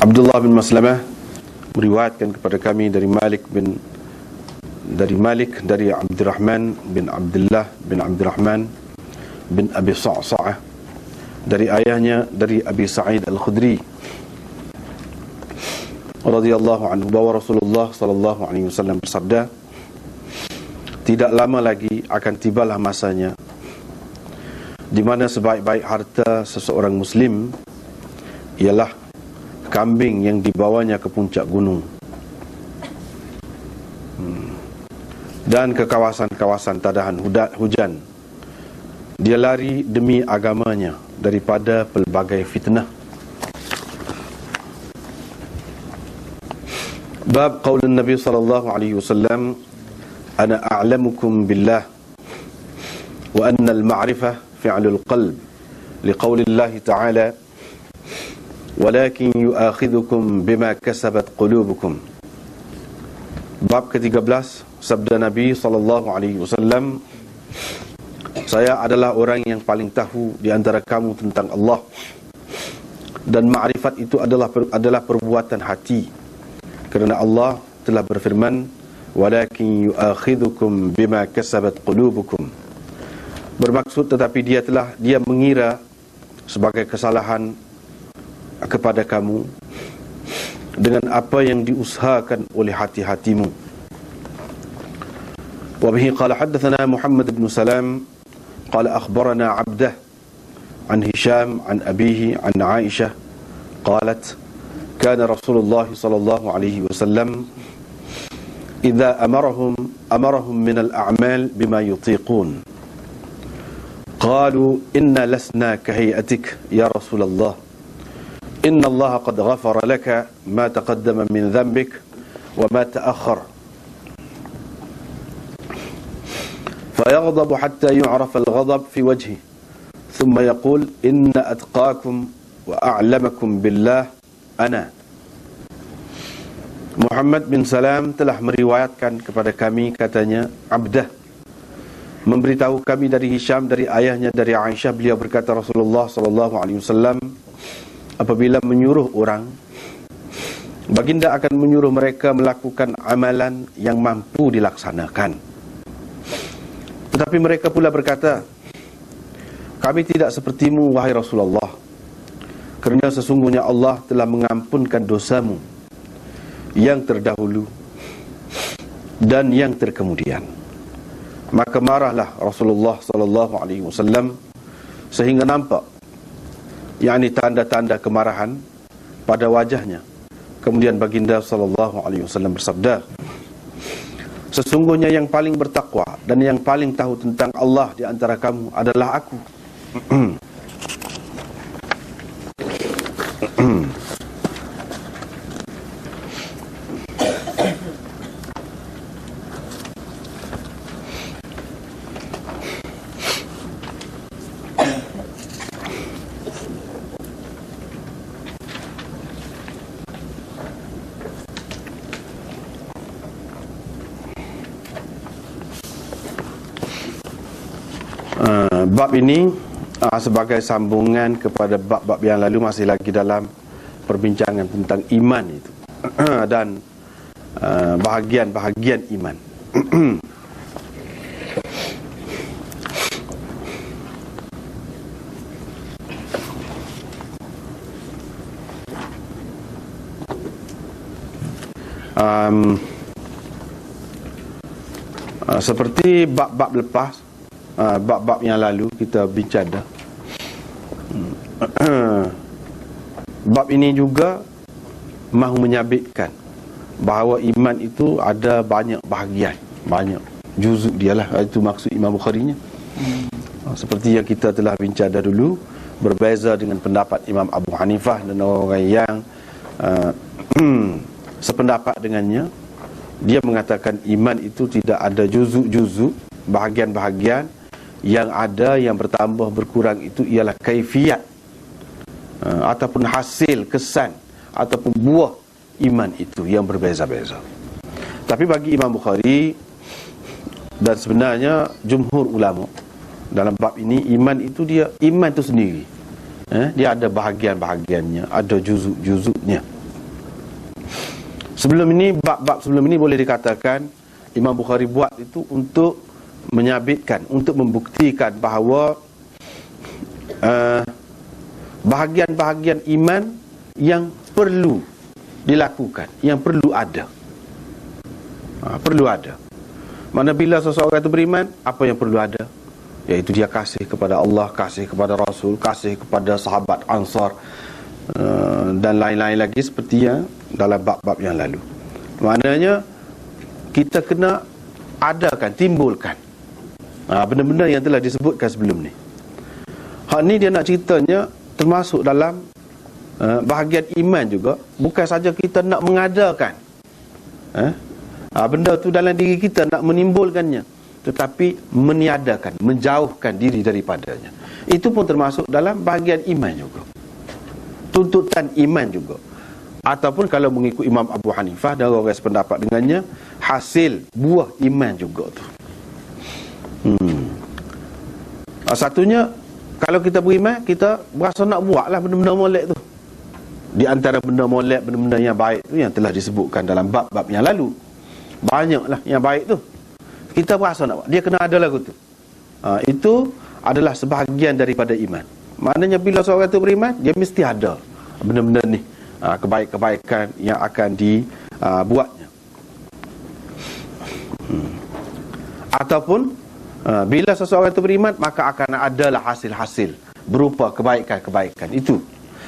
Abdullah bin Maslamah meriwayatkan kepada kami dari Malik dari Abdurrahman bin Abdullah bin Abdurrahman bin Abi Sa'sa'ah dari ayahnya dari Abi Sa'id Al-Khudri radhiyallahu anhu bahwa Rasulullah sallallahu alaihi wasallam bersabda, tidak lama lagi akan tibalah masanya di mana sebaik-baik harta seseorang muslim ialah kambing yang dibawanya ke puncak gunung dan ke kawasan-kawasan tadahan hujan. Dia lari demi agamanya daripada pelbagai fitnah. Bab qaulun Nabi sallallahu alaihi wasallam, ana a'lamukum billah wa anna al-ma'rifah fi'lul qalb, liqaulillahi ta'ala walakin yu'akhidhukum bima kasabat qulubukum. Bab ke-13, sabda Nabi sallallahu alaihi wasallam, saya adalah orang yang paling tahu di antara kamu tentang Allah, dan ma'rifat itu adalah perbuatan hati, kerana Allah telah berfirman walakin yu'akhidhukum bima kasabat qulubukum, bermaksud tetapi dia mengira sebagai kesalahan kepada kamu dengan apa yang diusahakan oleh hati-hatimu. Wa bihi qala haddatsana Muhammad bin Salam qala akhbarana Abdah an Hisham an abihi an Aisyah qalat kana Rasulullah sallallahu alaihi wasallam idza amarahum min al-a'mal bima yutiqun qalu inna lasna kahay'atik ya Rasulullah inna Allah qad ghafara laka ma taqaddama min dhanbik wa ma ta'akhkhar فيغضب حتى يعرف الغضب في وجهه ثم يقول إن أتقاكم وأعلمكم بالله أنا. Muhammad bin Salam telah meriwayatkan kepada kami, katanya Abdah memberitahu kami dari Hisham dari ayahnya dari Aisyah, beliau berkata Rasulullah sallallahu alaihi wasallam apabila menyuruh orang, baginda akan menyuruh mereka melakukan amalan yang mampu dilaksanakan. Tetapi mereka pula berkata, kami tidak sepertimu wahai Rasulullah, kerana sesungguhnya Allah telah mengampunkan dosamu yang terdahulu dan yang terkemudian. Maka marahlah Rasulullah sallallahu alaihi wasallam sehingga nampak yakni tanda-tanda kemarahan pada wajahnya. Kemudian baginda sallallahu alaihi wasallam bersabda, sesungguhnya yang paling bertakwa dan yang paling tahu tentang Allah di antara kamu adalah aku. Bab ini sebagai sambungan kepada bab-bab yang lalu, masih lagi dalam perbincangan tentang iman itu dan bahagian-bahagian iman. Seperti bab-bab lepas, bab-bab yang lalu kita bincang dah. Bab ini juga mahu menyabitkan bahawa iman itu ada banyak bahagian, banyak juzuk dialah. Itu maksud Imam Bukhari-nya. Seperti yang kita telah bincang dah dulu, berbeza dengan pendapat Imam Abu Hanifah dan orang yang sependapat dengannya. Dia mengatakan iman itu tidak ada juzuk-juzuk, bahagian-bahagian. Yang ada, yang bertambah berkurang itu ialah kaifiat ataupun hasil, kesan ataupun buah iman itu yang berbeza-beza. Tapi bagi Imam Bukhari dan sebenarnya jumhur ulama dalam bab ini, iman itu iman itu sendiri, dia ada bahagian-bahagiannya, ada juzuk-juzuknya. Sebelum ini, bab-bab sebelum ini boleh dikatakan Imam Bukhari buat itu untuk menyabitkan, untuk membuktikan bahawa bahagian-bahagian iman yang perlu dilakukan, yang perlu ada. Perlu ada. Mana bila seseorang itu beriman, apa yang perlu ada? Iaitu dia kasih kepada Allah, kasih kepada Rasul, kasih kepada sahabat Ansar, dan lain-lain lagi seperti yang dalam bab-bab yang lalu. Maknanya kita kena adakan, timbulkan benda-benda yang telah disebutkan sebelum ni. Hak ni dia nak ceritanya termasuk dalam bahagian iman juga. Bukan saja kita nak mengadakan benda tu dalam diri kita, nak menimbulkannya, tetapi meniadakan, menjauhkan diri daripadanya. Itu pun termasuk dalam bahagian iman juga, tuntutan iman juga. Ataupun kalau mengikut Imam Abu Hanifah dan orang sependapat dengannya, hasil buah iman juga tu. Satunya, kalau kita beriman, kita berasa nak buat lah benda-benda molek tu. Di antara benda molek, benda-benda yang baik tu yang telah disebutkan dalam bab-bab yang lalu, banyaklah yang baik tu. Kita berasa nak buat, dia kena ada lagu tu. Itu adalah sebahagian daripada iman. Maknanya bila seorang tu beriman, dia mesti ada benda-benda ni, kebaikan-kebaikan yang akan dibuatnya. Ataupun bila seseorang itu beriman, maka akan adalah hasil-hasil berupa kebaikan-kebaikan itu.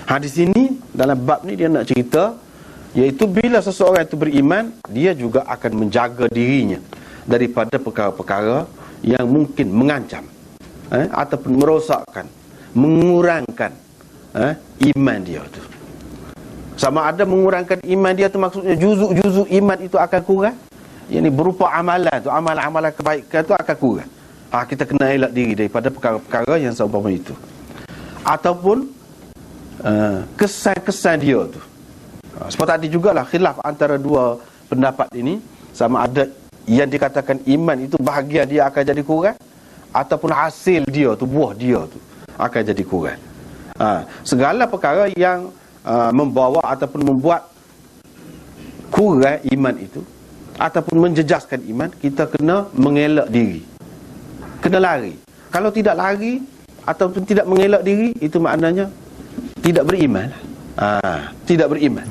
Di sini dalam bab ni dia nak cerita, iaitu bila seseorang itu beriman, dia juga akan menjaga dirinya daripada perkara-perkara yang mungkin mengancam ataupun merosakkan, mengurangkan iman dia tu. Sama ada mengurangkan iman dia tu, maksudnya juzuk-juzuk iman itu akan kurang, yakni berupa amalan tu, amalan-amalan kebaikan tu akan kurang. Kita kena elak diri daripada perkara-perkara yang seumpama itu. Ataupun kesan-kesan dia tu. Sebab tadi jugalah khilaf antara dua pendapat ini, sama ada yang dikatakan iman itu bahagian dia akan jadi kurang, ataupun hasil dia tu, buah dia tu akan jadi kurang. Segala perkara yang membawa ataupun membuat kurang iman itu, ataupun menjejaskan iman, kita kena mengelak diri, kena lari. Kalau tidak lari ataupun tidak mengelak diri, itu maknanya tidak beriman. Tidak beriman.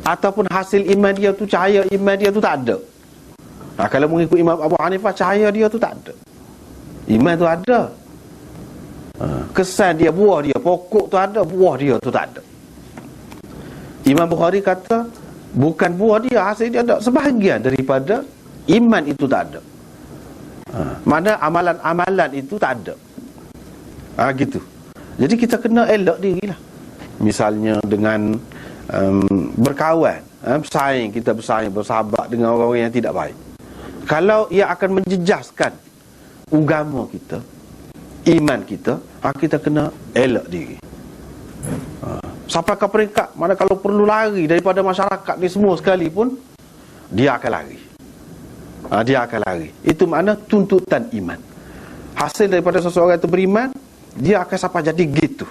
Ataupun hasil iman dia tu, cahaya iman dia tu tak ada. Kalau mengikut Imam Abu Hanifah, cahaya dia tu tak ada, iman tu ada. Kesan dia, buah dia, pokok tu ada, buah dia tu tak ada. Imam Bukhari kata bukan buah dia, hasil dia ada, sebahagian daripada iman itu tak ada. Mana amalan-amalan itu tak ada. Gitu. Jadi kita kena elak dirilah. Misalnya dengan berkawan, bersaing, kita bersaing, bersahabat dengan orang-orang yang tidak baik. Kalau ia akan menjejaskan agama kita, iman kita, kita kena elak diri. Sampai ke peringkat mana kalau perlu lari daripada masyarakat ni semua sekalipun, dia akan lari. Dia akan lari. Itu makna tuntutan iman. Hasil daripada seseorang itu beriman, dia akan sampai jadi gitu.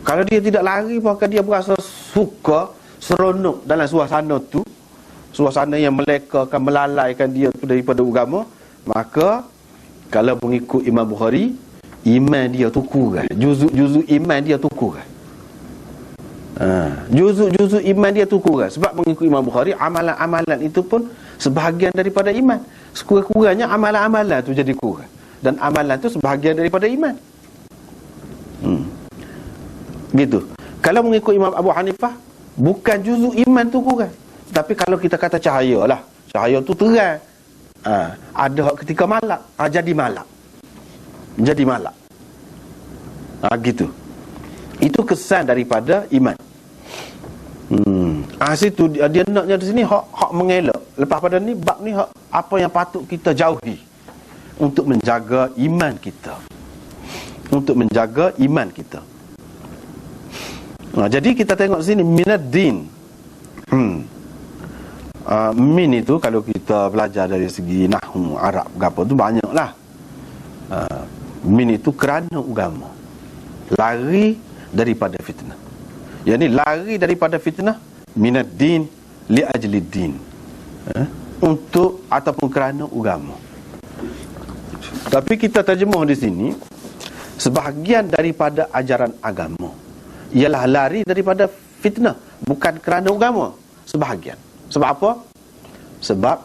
Kalau dia tidak lari, maka dia berasa suka, seronok dalam suasana tu, suasana yang melekakan, melalaikan dia daripada agama, maka kalau mengikut Imam Bukhari, iman dia tu kurang. Juzuk-juzuk iman dia tu kurang. Juzuk-juzuk iman dia tu kurang. Sebab mengikut Imam Bukhari, amalan-amalan itu pun sebahagian daripada iman. Sekurang-kurangnya amalan-amalan tu jadi kurang, dan amalan tu sebahagian daripada iman. Gitu. Kalau mengikut Imam Abu Hanifah, bukan juzuk iman tu kurang, tapi kalau kita kata cahaya lah, cahaya tu terang, ada ketika malak, jadi malak, jadi malak. Gitu. Itu kesan daripada iman. Situ dia naknya di sini hak mengelak. Lepas pada ni, bab ni hak apa yang patut kita jauhi untuk menjaga iman kita, untuk menjaga iman kita. Jadi kita tengok sini minad din. Min itu kalau kita belajar dari segi nahwu Arab apa tu banyaklah. Min itu kerana agama, lari daripada fitnah. Yani lari daripada fitnah, minad din li ajli din, untuk ataupun kerana agama. Tapi kita terjemah di sini, sebahagian daripada ajaran agama ialah lari daripada fitnah, bukan kerana agama. Sebahagian. Sebab apa? Sebab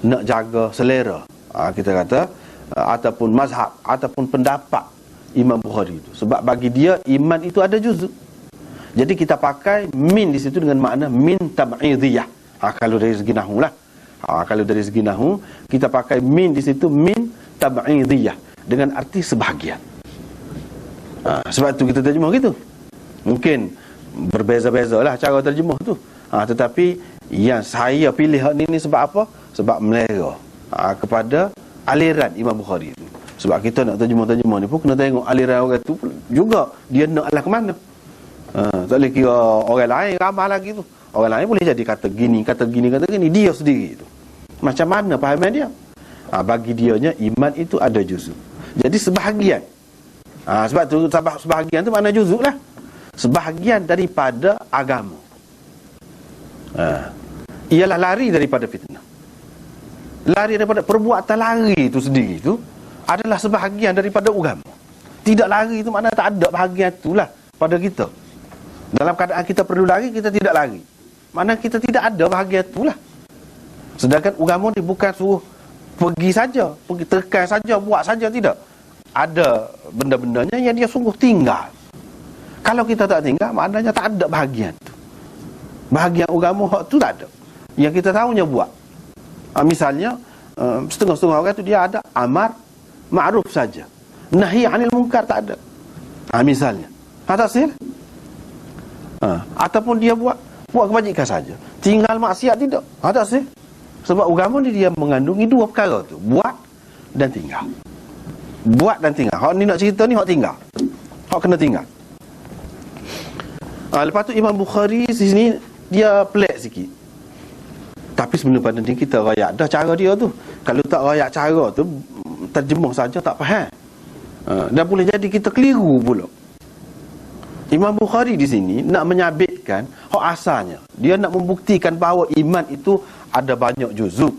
nak jaga selera, kita kata, ataupun mazhab, ataupun pendapat Imam Bukhari itu. Sebab bagi dia iman itu ada juzuk. Jadi kita pakai min di situ dengan makna min tab'idiyah. Kalau dari segi nahwu lah. Kalau dari segi nahwu, kita pakai min di situ min tab'idiyah dengan arti sebahagian. Sebab tu kita terjemah gitu. Mungkin berbeza-beza lah cara terjemah tu. Tetapi yang saya pilih ni sebab apa? Sebab melera kepada aliran Imam Bukhari tu. Sebab kita nak terjemah-terjemah ni pun kena tengok aliran orang tu juga, dia nak lah ke mana. Tak boleh kira orang lain ramah lagi tu. Orang lain boleh jadi kata gini, kata gini, kata gini. Dia sendiri tu, macam mana fahaman dia? Bagi dianya iman itu ada juzuk. Jadi sebahagian. Sebab tu sebahagian tu makna juzuk lah. Sebahagian daripada agama. Ialah lari daripada fitnah. Lari daripada perbuatan lari itu sendiri tu adalah sebahagian daripada agama. Tidak lari itu makna tak ada bahagian itulah pada kita. Dalam keadaan kita perlu lari, kita tidak lari, makna kita tidak ada bahagian itulah. Sedangkan agama ni bukan suruh pergi saja, pergi tekan saja, buat saja, tidak. Ada benda-bendanya yang dia sungguh tinggal. Kalau kita tak tinggal, maknanya tak ada bahagian tu. Bahagian agama hak tu tak ada. Yang kita tahunya buat. Misalnya setengah-setengah orang tu dia ada amar ma'ruf saja, nahi anil munkar tak ada. Misalnya tak sih. Ataupun dia buat kebajikan saja, tinggal maksiat tidak. Tak sih. Sebab agama ni dia mengandungi dua perkara tu, buat dan tinggal. Buat dan tinggal. Hak ni nak cerita ni hak tinggal. Hak kena tinggal. Lepas tu Imam Bukhari di sini dia pelik sikit. Tapi sebelum pada ni kita rayak dah cara dia tu. Kalau tak rayak cara tu, terjemah saja tak faham. Dan boleh jadi kita keliru pula. Imam Bukhari di sini nak menyabitkan hak asalnya. Dia nak membuktikan bahawa iman itu ada banyak juzuk.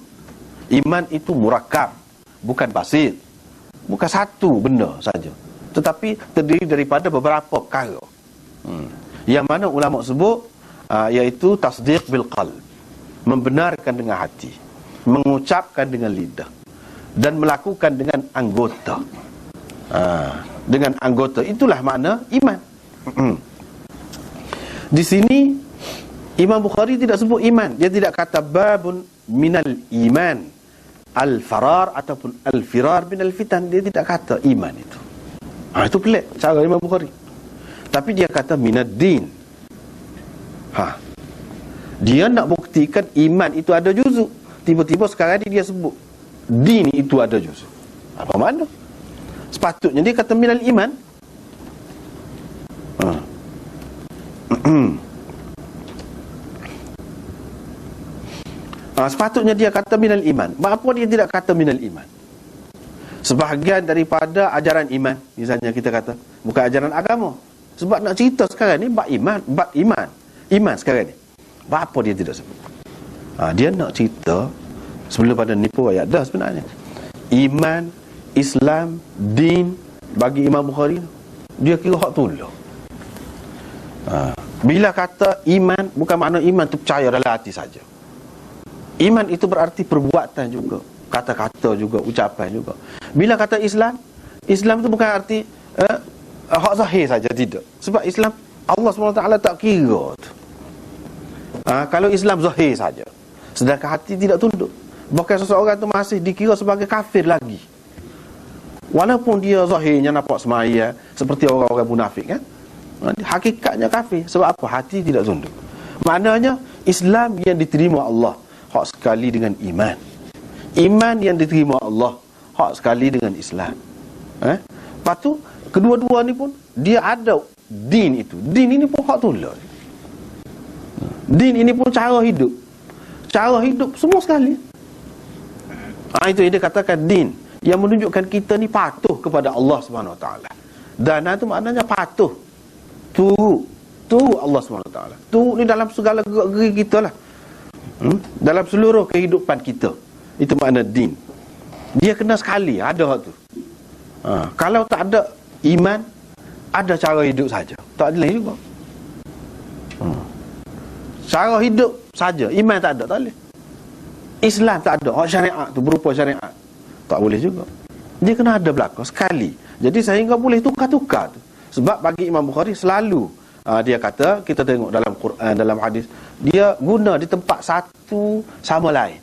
Iman itu murakkab, bukan basit. Bukan satu benda saja, tetapi terdiri daripada beberapa perkara. Yang mana ulama sebut iaitu tasdiq bil qalb, membenarkan dengan hati, mengucapkan dengan lidah, dan melakukan dengan anggota. Dengan anggota, itulah makna iman. Di sini Imam Bukhari tidak sebut iman. Dia tidak kata babun minal iman al-farar ataupun al-firar minal fitan. Dia tidak kata iman itu. Itu pelik cara Imam Bukhari. Tapi dia kata minad din. Dia nak buktikan iman itu ada juzuk. Tiba-tiba sekarang dia sebut din itu ada juzuk. Apa makna? Sepatutnya dia kata minal iman. Sepatutnya dia kata minal iman. Mengapa dia tidak kata minal iman? Sebahagian daripada ajaran iman, misalnya kita kata, bukan ajaran agama. Sebab nak cerita sekarang ni bab iman sekarang ni. Apa dia tidak sebut? Dia nak cerita sebelum pada nipu ayat dah sebenarnya. Iman, Islam, din bagi Imam Bukhari, dia kira hak tu lah. Bila kata iman, bukan makna iman tu percaya dalam hati saja. Iman itu berarti perbuatan juga, kata-kata juga, ucapan juga. Bila kata Islam, Islam itu bukan arti hak zahir saja, tidak. Sebab Islam Allah SWT tak kira tu. Kalau Islam zahir saja, sedangkan hati tidak tunduk, bahkan seseorang itu masih dikira sebagai kafir lagi, walaupun dia zahirnya nampak semaya seperti orang-orang munafik, kan? Hakikatnya kafir. Sebab apa? Hati tidak tunduk. Maknanya Islam yang diterima Allah hak sekali dengan iman. Iman yang diterima Allah hak sekali dengan Islam. Lepas tu kedua-dua ni pun dia ada din itu. Din ini pun hak tolak. Din ini pun cara hidup. Cara hidup semua sekali. Itu yang dia katakan din, yang menunjukkan kita ni patuh kepada Allah Subhanahu Wa Taala. Dan itu maknanya patuh, turu Allah Subhanahu Wa Taala. Turu ni dalam segala gerak-geri kita lah. Dalam seluruh kehidupan kita. Itu makna din. Dia kena sekali, ada hak tu. Kalau tak ada iman, ada cara hidup saja. Tak boleh juga. Cara hidup saja, iman tak ada, tak boleh. Islam tak ada, hak syariat tu berupa syariat, tak boleh juga. Dia kena ada belaka sekali. Jadi sehingga boleh tukar-tukar tu. Sebab bagi Imam Bukhari selalu dia kata, kita tengok dalam Quran, dalam hadis, dia guna di tempat satu sama lain.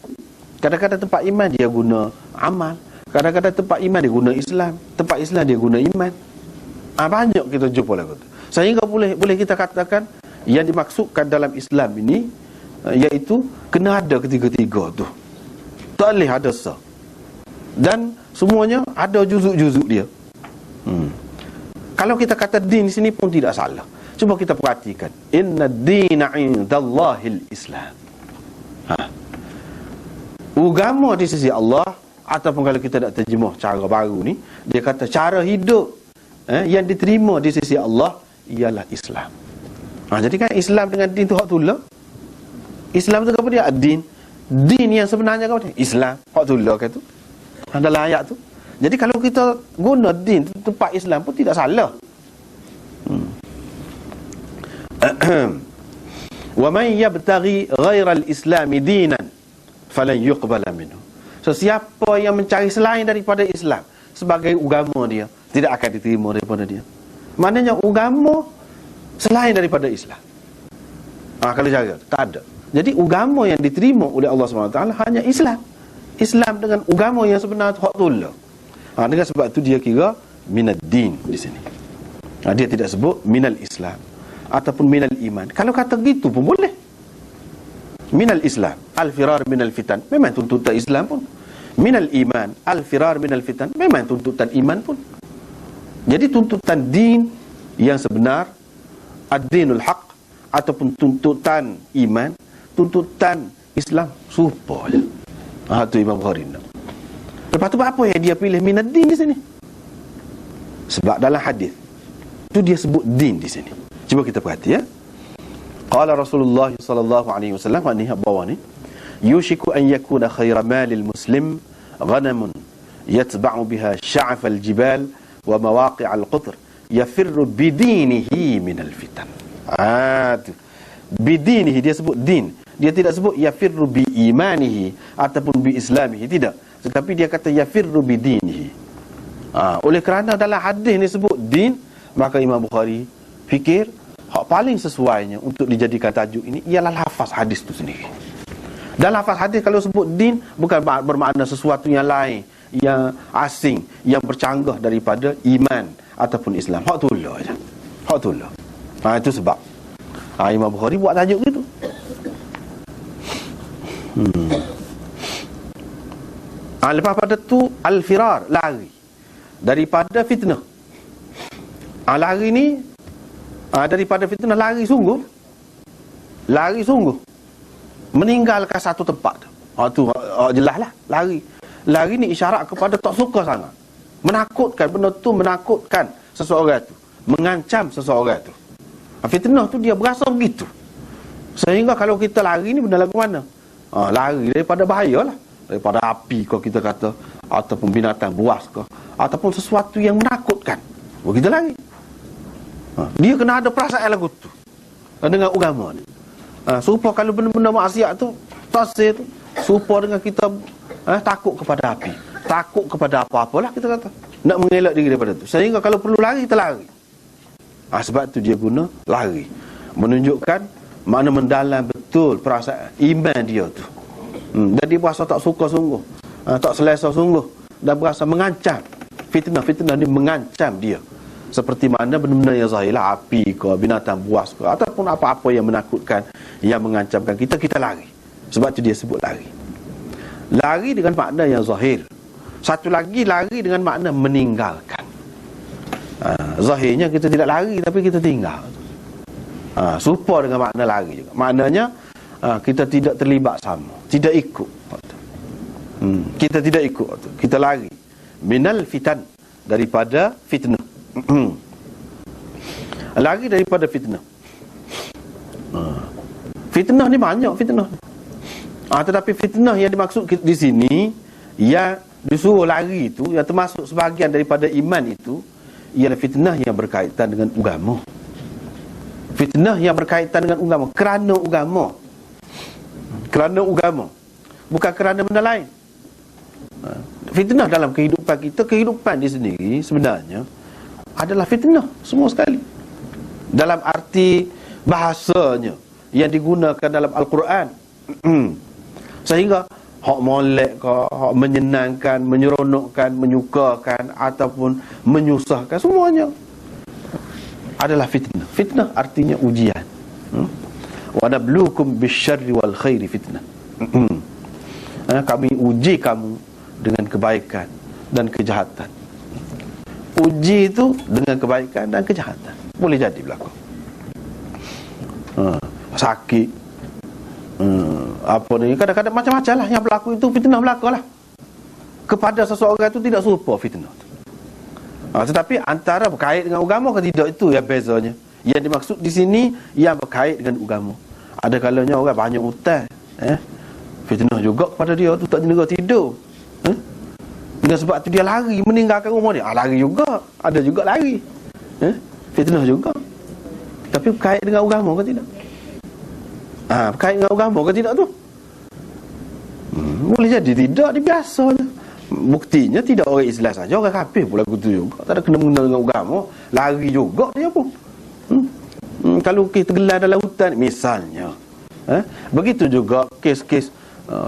Kadang-kadang tempat iman dia guna amal, kadang-kadang tempat iman dia guna Islam, tempat Islam dia guna iman. Banyak kita jumpa lagu tu. Sehingga boleh kita katakan yang dimaksudkan dalam Islam ini iaitu kena ada ketiga-tiga tu. Tak boleh ada sah. Dan semuanya ada juzuk-juzuk dia. Kalau kita kata din di sini pun tidak salah. Cuba kita perhatikan. Inna ad-dina 'indallahil Islam. Agama di sisi Allah, ataupun kalau kita nak terjemah cara baru ni, dia kata cara hidup yang diterima di sisi Allah ialah Islam. Jadi kan Islam dengan din tu hak tula. Islam tu apa dia? Ad-din. Din yang sebenarnya apa dia? Islam. Hak tula kan tu. Dalam ayat tu. Jadi kalau kita guna din tempat Islam pun tidak salah. Wa man yabtaghi ghairal Islam dinan falan yuqbala minhu. So siapa yang mencari selain daripada Islam sebagai agama dia, tidak akan diterima daripada dia. Maknanya agama selain daripada Islam. Kalau jaga, tak ada. Jadi agama yang diterima oleh Allah SWT hanya Islam. Islam dengan agama yang sebenar hak tula. Dengan sebab tu dia kira minad din di sini. Dia tidak sebut minal Islam ataupun minal iman. Kalau kata gitu pun boleh. Minal Islam, al-firar minal fitan, memang tuntutan Islam pun. Minal iman, al-firar minal fitan, memang tuntutan iman pun. Jadi tuntutan din yang sebenar, ad-dinul haq, ataupun tuntutan iman, tuntutan Islam, serupa je. Tu Imam Bukhari. Lepas tu apa yang dia pilih minad din di sini? Sebab dalam hadis tu dia sebut din di sini. Cuba kita perhati ya. Qala Rasulullah sallallahu alaihi wasallam, ni bawah ni, yushiku an yakuna khayra malil muslim ghanamun yatba'u biha sya'af al-jibal wa mawaqi' al-qutr yafirru bidinihi minal fitan. Bidinihi dia sebut din. Dia tidak sebut yafirru bi imanihi ataupun bi islamihi, tidak. Tetapi dia kata yafirru bidinihi. Oleh kerana dalam hadis ni sebut din, maka Imam Bukhari fikir hak paling sesuainya untuk dijadikan tajuk ini ialah lafaz hadis tu sendiri. Dan lafaz hadis kalau sebut din bukan bermakna sesuatu yang lain, yang asing, yang bercanggah daripada iman ataupun Islam. Hak tu lah je. Hak tu lah. Itu sebab Imam Bukhari buat tajuk gitu. Lepas pada tu al-firar, lari daripada fitnah. Lari ni daripada fitnah, lari sungguh. Lari sungguh. Meninggalkan satu tempat. Tu jelas lah, lari. Lari ni isyarat kepada tak suka sangat. Menakutkan, benda tu menakutkan seseorang tu, mengancam seseorang tu. Fitnah tu dia berasa begitu. Sehingga kalau kita lari ni benda lagu mana? Lari daripada bahaya lah, daripada api kau kita kata, ataupun binatang buas kau, ataupun sesuatu yang menakutkan. Kita lari. Dia kena ada perasaan lagu tu dengan agama ni. Serupa kalau benda-benda maksiat tu, tasir tu, serupa dengan kita takut kepada api, takut kepada apa-apalah kita kata, nak mengelak diri daripada tu. Sehingga kalau perlu lari, kita lari. Sebab tu dia guna lari, menunjukkan makna mendalam betul perasaan iman dia tu. Dan dia berasa tak suka sungguh, tak selesa sungguh, dan berasa mengancam. Fitnah ni mengancam dia, seperti mana benda-benda yang zahir lah, api ke, binatang buas ke, ataupun apa-apa yang menakutkan, yang mengancamkan kita, kita lari. Sebab tu dia sebut lari. Lari dengan makna yang zahir. Satu lagi lari dengan makna meninggalkan. Zahirnya kita tidak lari, tapi kita tinggal. Serupa dengan makna lari juga. Maknanya kita tidak terlibat sama, tidak ikut. Kita tidak ikut, kita lari. Minal fitan, daripada fitnah. Lari daripada fitnah. Fitnah ni banyak fitnah. Tetapi fitnah yang dimaksud di sini, yang disuruh lari itu, yang termasuk sebahagian daripada iman itu, ialah fitnah yang berkaitan dengan agama. Fitnah yang berkaitan dengan agama, kerana agama. Kerana agama, bukan kerana benda lain. Fitnah dalam kehidupan kita, kehidupan di sendiri sebenarnya adalah fitnah semua sekali. Dalam arti bahasanya yang digunakan dalam Al-Quran. Sehingga hak molek ke, hak menyenangkan, menyeronokkan, menyukakan ataupun menyusahkan, semuanya adalah fitnah. Fitnah artinya ujian. Wa nabluukum bisyarri wal khairi fitnah. Kami uji kamu dengan kebaikan dan kejahatan. Uji itu dengan kebaikan dan kejahatan. Boleh jadi berlaku. Sakit, apa ni, kadang-kadang macam-macam lah yang berlaku itu fitnah berlaku lah. Kepada seseorang itu tidak serupa fitnah tu. Tetapi antara berkait dengan agama ke tidak, itu yang bezanya. Yang dimaksud di sini yang berkait dengan agama. Ada kalanya orang banyak hutang, fitnah juga kepada dia tu, tak jenera tidur. Dengan sebab tu dia lari meninggalkan rumah dia. Lari juga, ada juga lari. Fitnah juga. Tapi berkait dengan agama ke tidak? Berkait dengan agama ke tidak tu? Boleh jadi tidak, dia biasa je. Buktinya tidak orang Islam saja, orang kafir pula gitu juga. Tak ada kena-mengena dengan agama, lari juga dia pun. Kalau kes tergelar dalam hutan misalnya, begitu juga kes-kes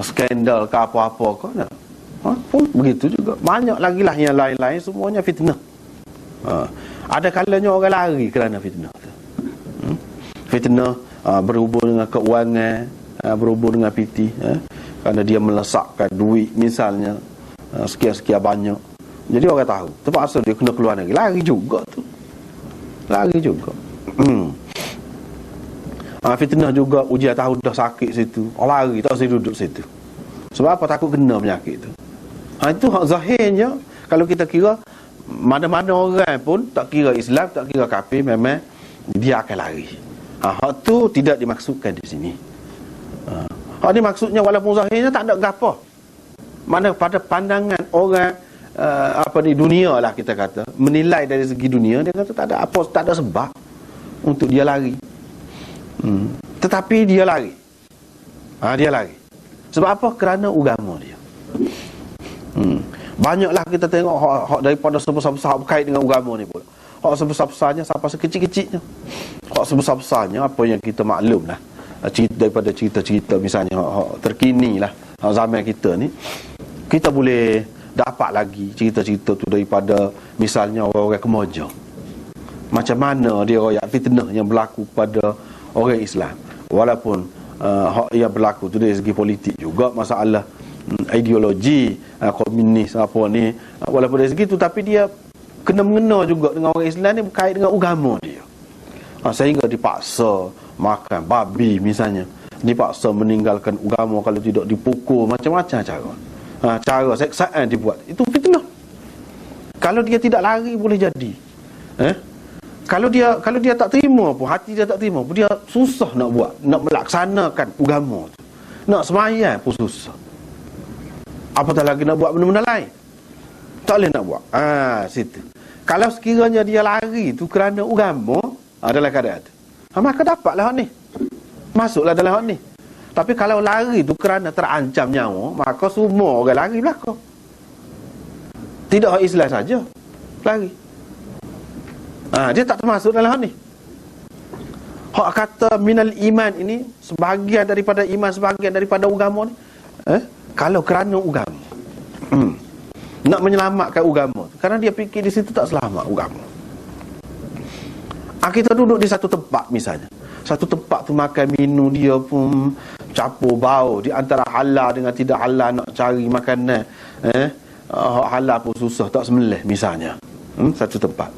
skandal ke apa-apa ke, pun begitu juga. Banyak lagi lah yang lain-lain, semuanya fitnah. Ada kalanya orang lari kerana fitnah tu. Fitnah berhubung dengan keuangan, berhubung dengan piti, kerana dia melesakkan duit misalnya, sekian-sekian banyak. Jadi orang tahu, terpaksa dia kena keluar lagi, lari juga tu. Lari juga. Fitnah juga, ujian tahu dah sakit situ, lari tak usah duduk situ. Sebab apa? Takut kena penyakit tu. Itu hak zahirnya. Kalau kita kira, mana-mana orang pun, tak kira Islam, tak kira kafir, memang dia akan lari. Hak tu tidak dimaksudkan di sini. Hak ni maksudnya walaupun zahirnya tak ada gapo. Mana pada pandangan orang dunia lah kita kata, menilai dari segi dunia, dia kata tak ada apa, tak ada sebab untuk dia lari. Tetapi dia lari. Dia lari. Sebab apa? Kerana agama dia. Banyaklah kita tengok hak daripada sebesar-besar berkait dengan agama ni pun. Hak sebesar-besarnya sampai sekecil-kecilnya. Hak sebesar-besarnya apa yang kita maklum lah, daripada cerita-cerita misalnya hak terkini lah, hak zaman kita ni, kita boleh dapat lagi cerita-cerita tu daripada misalnya orang-orang Kemoja. Macam mana dia royak fitnah yang berlaku pada orang Islam. Walaupun hak yang berlaku tu dari segi politik juga, masalah ideologi komunis apa ni, walaupun dari segi tu, tapi dia kena mengena juga dengan orang Islam ni, berkait dengan agama dia. Sehingga dipaksa makan babi misalnya, dipaksa meninggalkan agama, kalau tidak dipukul, macam-macam cara. Cara seksaan dibuat. Itu fitnah. Kalau dia tidak lari boleh jadi. Kalau dia tak terima pun, hati dia tak terima pun, dia susah nak buat, nak melaksanakan agama tu. Nak sembahyang pun susah. Apatah lagi nak buat benda-benda lain, tak boleh nak buat. Situ. Kalau sekiranya dia lari tu kerana agama, dalam keadaan tu, maka dapatlah hak ni, masuklah dalam hak ni. Tapi kalau lari tu kerana terancam nyawa, maka semua orang lari belakang. Tidak hak Islam saja lari. Dia tak termasuk dalam hak ni. Hak kata minal iman ini, sebahagian daripada iman, sebahagian daripada agama ni, kalau kerana agama, nak menyelamatkan agama, kerana dia fikir di situ tak selamat agama. Kita duduk di satu tempat misalnya, satu tempat tu makan minum dia pun campur bau, di antara halal dengan tidak halal, nak cari makanan halal pun susah, tak sembelih misalnya. Satu tempat.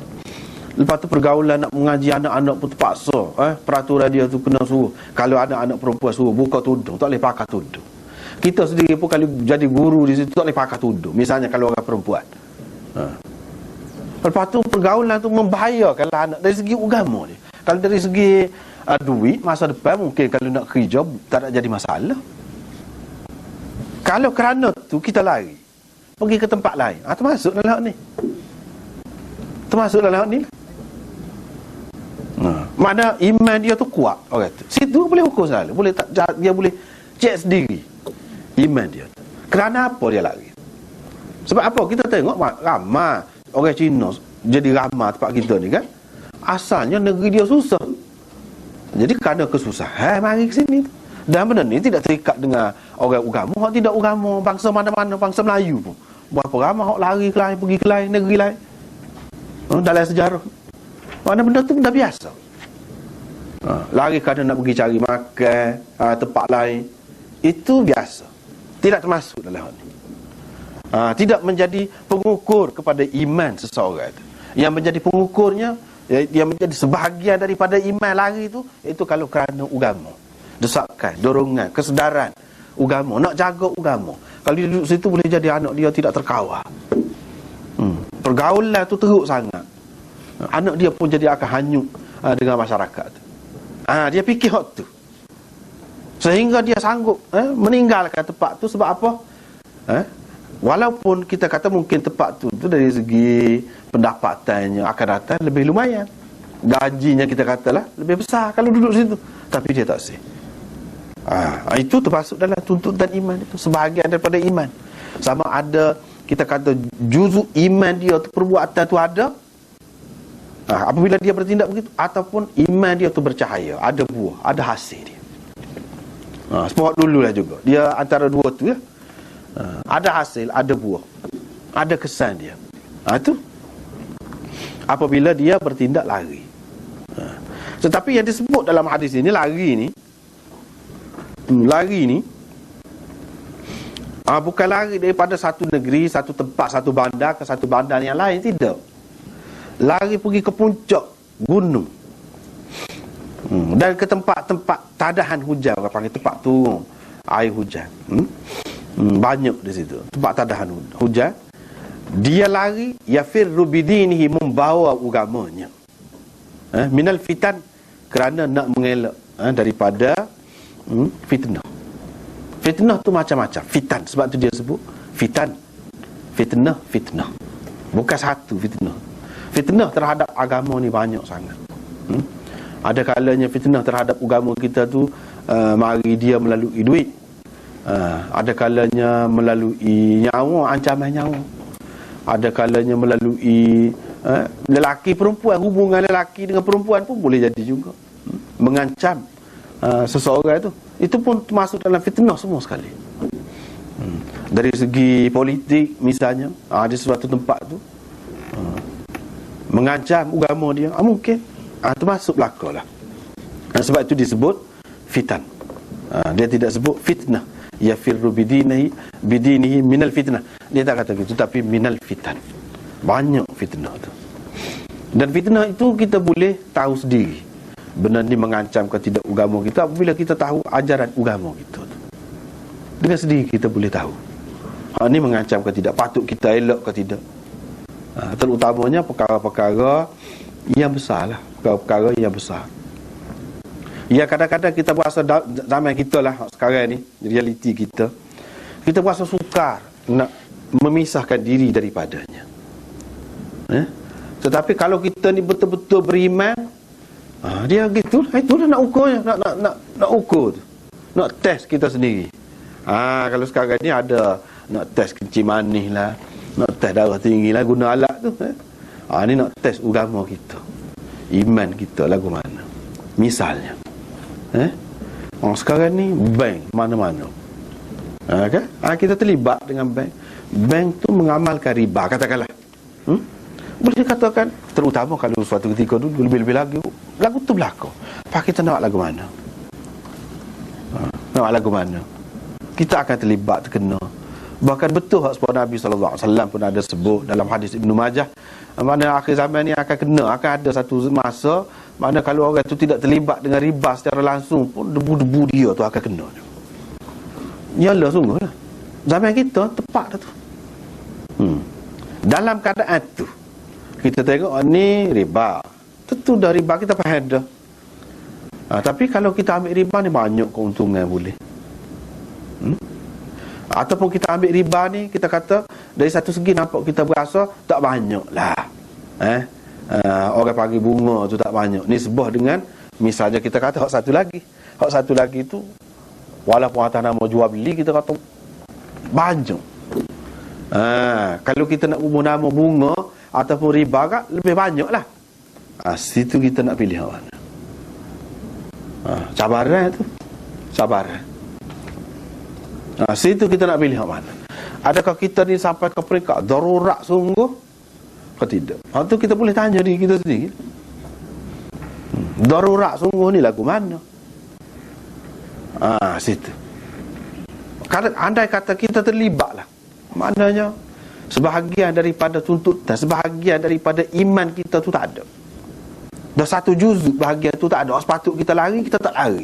Lepas tu pergaulan nak mengaji anak-anak pun terpaksa, peraturan dia tu kena suruh, kalau anak-anak perempuan suruh buka tudung, tak boleh pakai tudung. Kita sendiri pun kalau jadi guru di situ tak boleh pakai tudung, misalnya kalau orang perempuan. Lepas tu pergaulan tu membahayakan anak dari segi agama dia. Kalau dari segi duit masa depan, mungkin kalau nak kerja tak ada jadi masalah. Kalau kerana tu kita lari pergi ke tempat lain, termasuk dalam ni. Termasuk dalam ni. Mana iman dia tu kuat, orang tu. Situ boleh ukur selalu. Boleh tak, dia boleh cek sendiri iman dia. Kerana apa dia lari? Sebab apa? Kita tengok ramai orang Cina jadi ramai tempat kita ni kan. Asalnya negeri dia susah. Jadi kerana kesusahan mari ke sini. Dan benda ni tidak terikat dengan orang agama. Hak tidak agama bangsa mana-mana, bangsa Melayu pun. Berapa ramai hak lari ke lain, pergi ke lain negeri lain. Dalam sejarah. Mana benda tu benda biasa. Lari kerana nak pergi cari makan tempat lain. Itu biasa. Tidak termasuk dalam hal ni. Tidak menjadi pengukur kepada iman seseorang itu. Yang menjadi pengukurnya, yang menjadi sebahagian daripada iman lari itu, itu kalau kerana agama, desakan, dorongan, kesedaran agama, nak jaga agama. Kalau dia duduk situ boleh jadi anak dia tidak terkawal. Pergaulan tu teruk sangat. Anak dia pun jadi akan hanyut dengan masyarakat tu. Dia fikir hak tu, sehingga dia sanggup meninggalkan tempat tu. Sebab apa? Walaupun kita kata mungkin tempat tu dari segi pendapatannya akan datang lebih lumayan, gajinya kita katalah lebih besar kalau duduk situ, tapi dia tak sih. Itu termasuk dalam tuntutan iman itu, sebahagian daripada iman. Sama ada kita kata juzuk iman dia tu, perbuatan tu ada, apabila dia bertindak begitu, ataupun iman dia tu bercahaya, ada buah, ada hasil dia. Sebab dululah juga dia antara dua tu ya. Ada hasil, ada buah, ada kesan dia. Itu apabila dia bertindak lari. Tetapi yang disebut dalam hadis ini, lari ni bukan lari daripada satu negeri, satu tempat, satu bandar ke satu bandar yang lain. Tidak. Lari pergi ke puncak gunung, dan ke tempat-tempat tadahan hujan, orang panggil tempat turun air hujan. Banyak di situ tempat tadahan hujan. Dia lari yafirru bidinihi, membawa agamanya, minal fitan, kerana nak mengelak daripada fitnah. Fitnah tu macam-macam. Fitan, sebab tu dia sebut fitan. Fitnah. Bukan satu fitnah. Fitnah terhadap agama ni banyak sangat. Ada kalanya fitnah terhadap agama kita tu mari dia melalui duit. Ada kalanya melalui nyawa, ancaman nyawa. Ada kalanya melalui lelaki perempuan, hubungan lelaki dengan perempuan pun boleh jadi juga. Mengancam seseorang itu. Itu pun termasuk dalam fitnah semua sekali. Dari segi politik misalnya, di suatu tempat tu mengancam agama dia, mungkin termasuk belaka lah. Sebab itu disebut fitan. Dia tidak sebut fitnah, yafirru bidinihi minal fitnah. Dia tak kata begitu, tapi minal fitan. Banyak fitnah tu. Dan fitnah itu kita boleh tahu sendiri benda ni mengancam ke tidak agama kita apabila kita tahu ajaran agama kita tu. Dengan sendiri kita boleh tahu ni mengancam ke tidak, patut kita elak ke tidak. Terutamanya perkara-perkara yang besar lah, perkara-perkara yang besar. Ya, kadang-kadang kita berasa zaman kita lah sekarang ni, realiti kita berasa sukar nak memisahkan diri daripadanya. Tetapi kalau kita ni betul-betul beriman, dia gitu, itulah nak ukurnya, nak ukur tu, nak test kita sendiri. Kalau sekarang ni ada nak test kencing manis lah, nak test darah tinggi lah, guna alat tu. Ni nak test agama kita, iman kita lagu mana. Misalnya sekarang ni bank mana-mana, kan? Kita terlibat dengan bank. Bank tu mengamalkan riba, katakanlah. Boleh dikatakan, terutama kalau suatu ketika dulu lebih-lebih lagu tu berlaku. Pak, kita nak lagu mana? Nak lagu mana? Kita akan terlibat, terkena. Bahkan betul sebab Nabi SAW pun ada sebut dalam hadis Ibnu Majah, mana akhir zaman ni akan kena, akan ada satu masa mana kalau orang tu tidak terlibat dengan riba secara langsung pun, debu-debu dia tu akan kena. Yalah, sungguh lah. Zaman kita tepat dah tu. Dalam keadaan tu kita tengok ni riba, tentu dah riba kita faham dah. Tapi kalau kita ambil riba ni banyak keuntungan boleh. Ataupun kita ambil riba ni, kita kata dari satu segi nampak kita berasa tak banyak lah. Orang bagi bunga tu tak banyak. Nisbah dengan misalnya kita kata hak satu lagi tu walaupun atas nama jual beli kita kata banyak. Kalau kita nak ubah nama bunga ataupun riba kan lebih banyak lah. Situ kita nak pilih hak mana. Cabaran tu, cabaran. Situ kita nak pilih hak mana. Adakah kita ni sampai ke peringkat darurat sungguh atau tidak? Tu kita boleh tanya diri kita sendiri. Darurat sungguh ni lagu mana? Situ. Andai kata kita terlibat lah, maknanya sebahagian daripada tuntutan, sebahagian daripada iman kita tu tak ada. Dah satu juzuk bahagian tu tak ada. Sepatut kita lari, kita tak lari.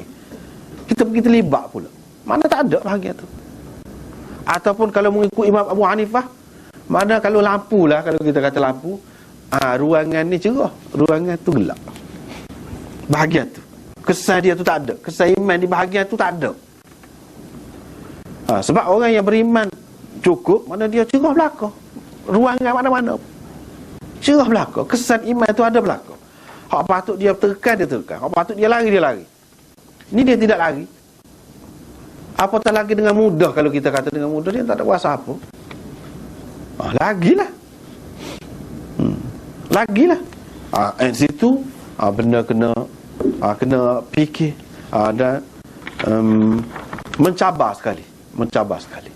Kita pergi terlibat pula. Mana tak ada bahagian tu. Ataupun kalau mengikut Imam Abu Hanifah, mana kalau lampu lah, kalau kita kata lampu, ruangan ni cerah, ruangan tu gelap. Bahagian tu, kesan dia tu tak ada. Kesan iman di bahagian tu tak ada. Sebab orang yang beriman cukup, mana dia cerah belaka. Ruangan mana-mana cerah belaka. Kesan iman tu ada belaka. Hak patut dia tekan, dia tekan. Hak patut dia lari, dia lari. Ni dia tidak lari. Apatah lagi dengan mudah. Kalau kita kata dengan mudah, dia tak ada kuasa apa. Lagilah. Lagilah. Situ benda kena fikir dan mencabar sekali. Mencabar sekali.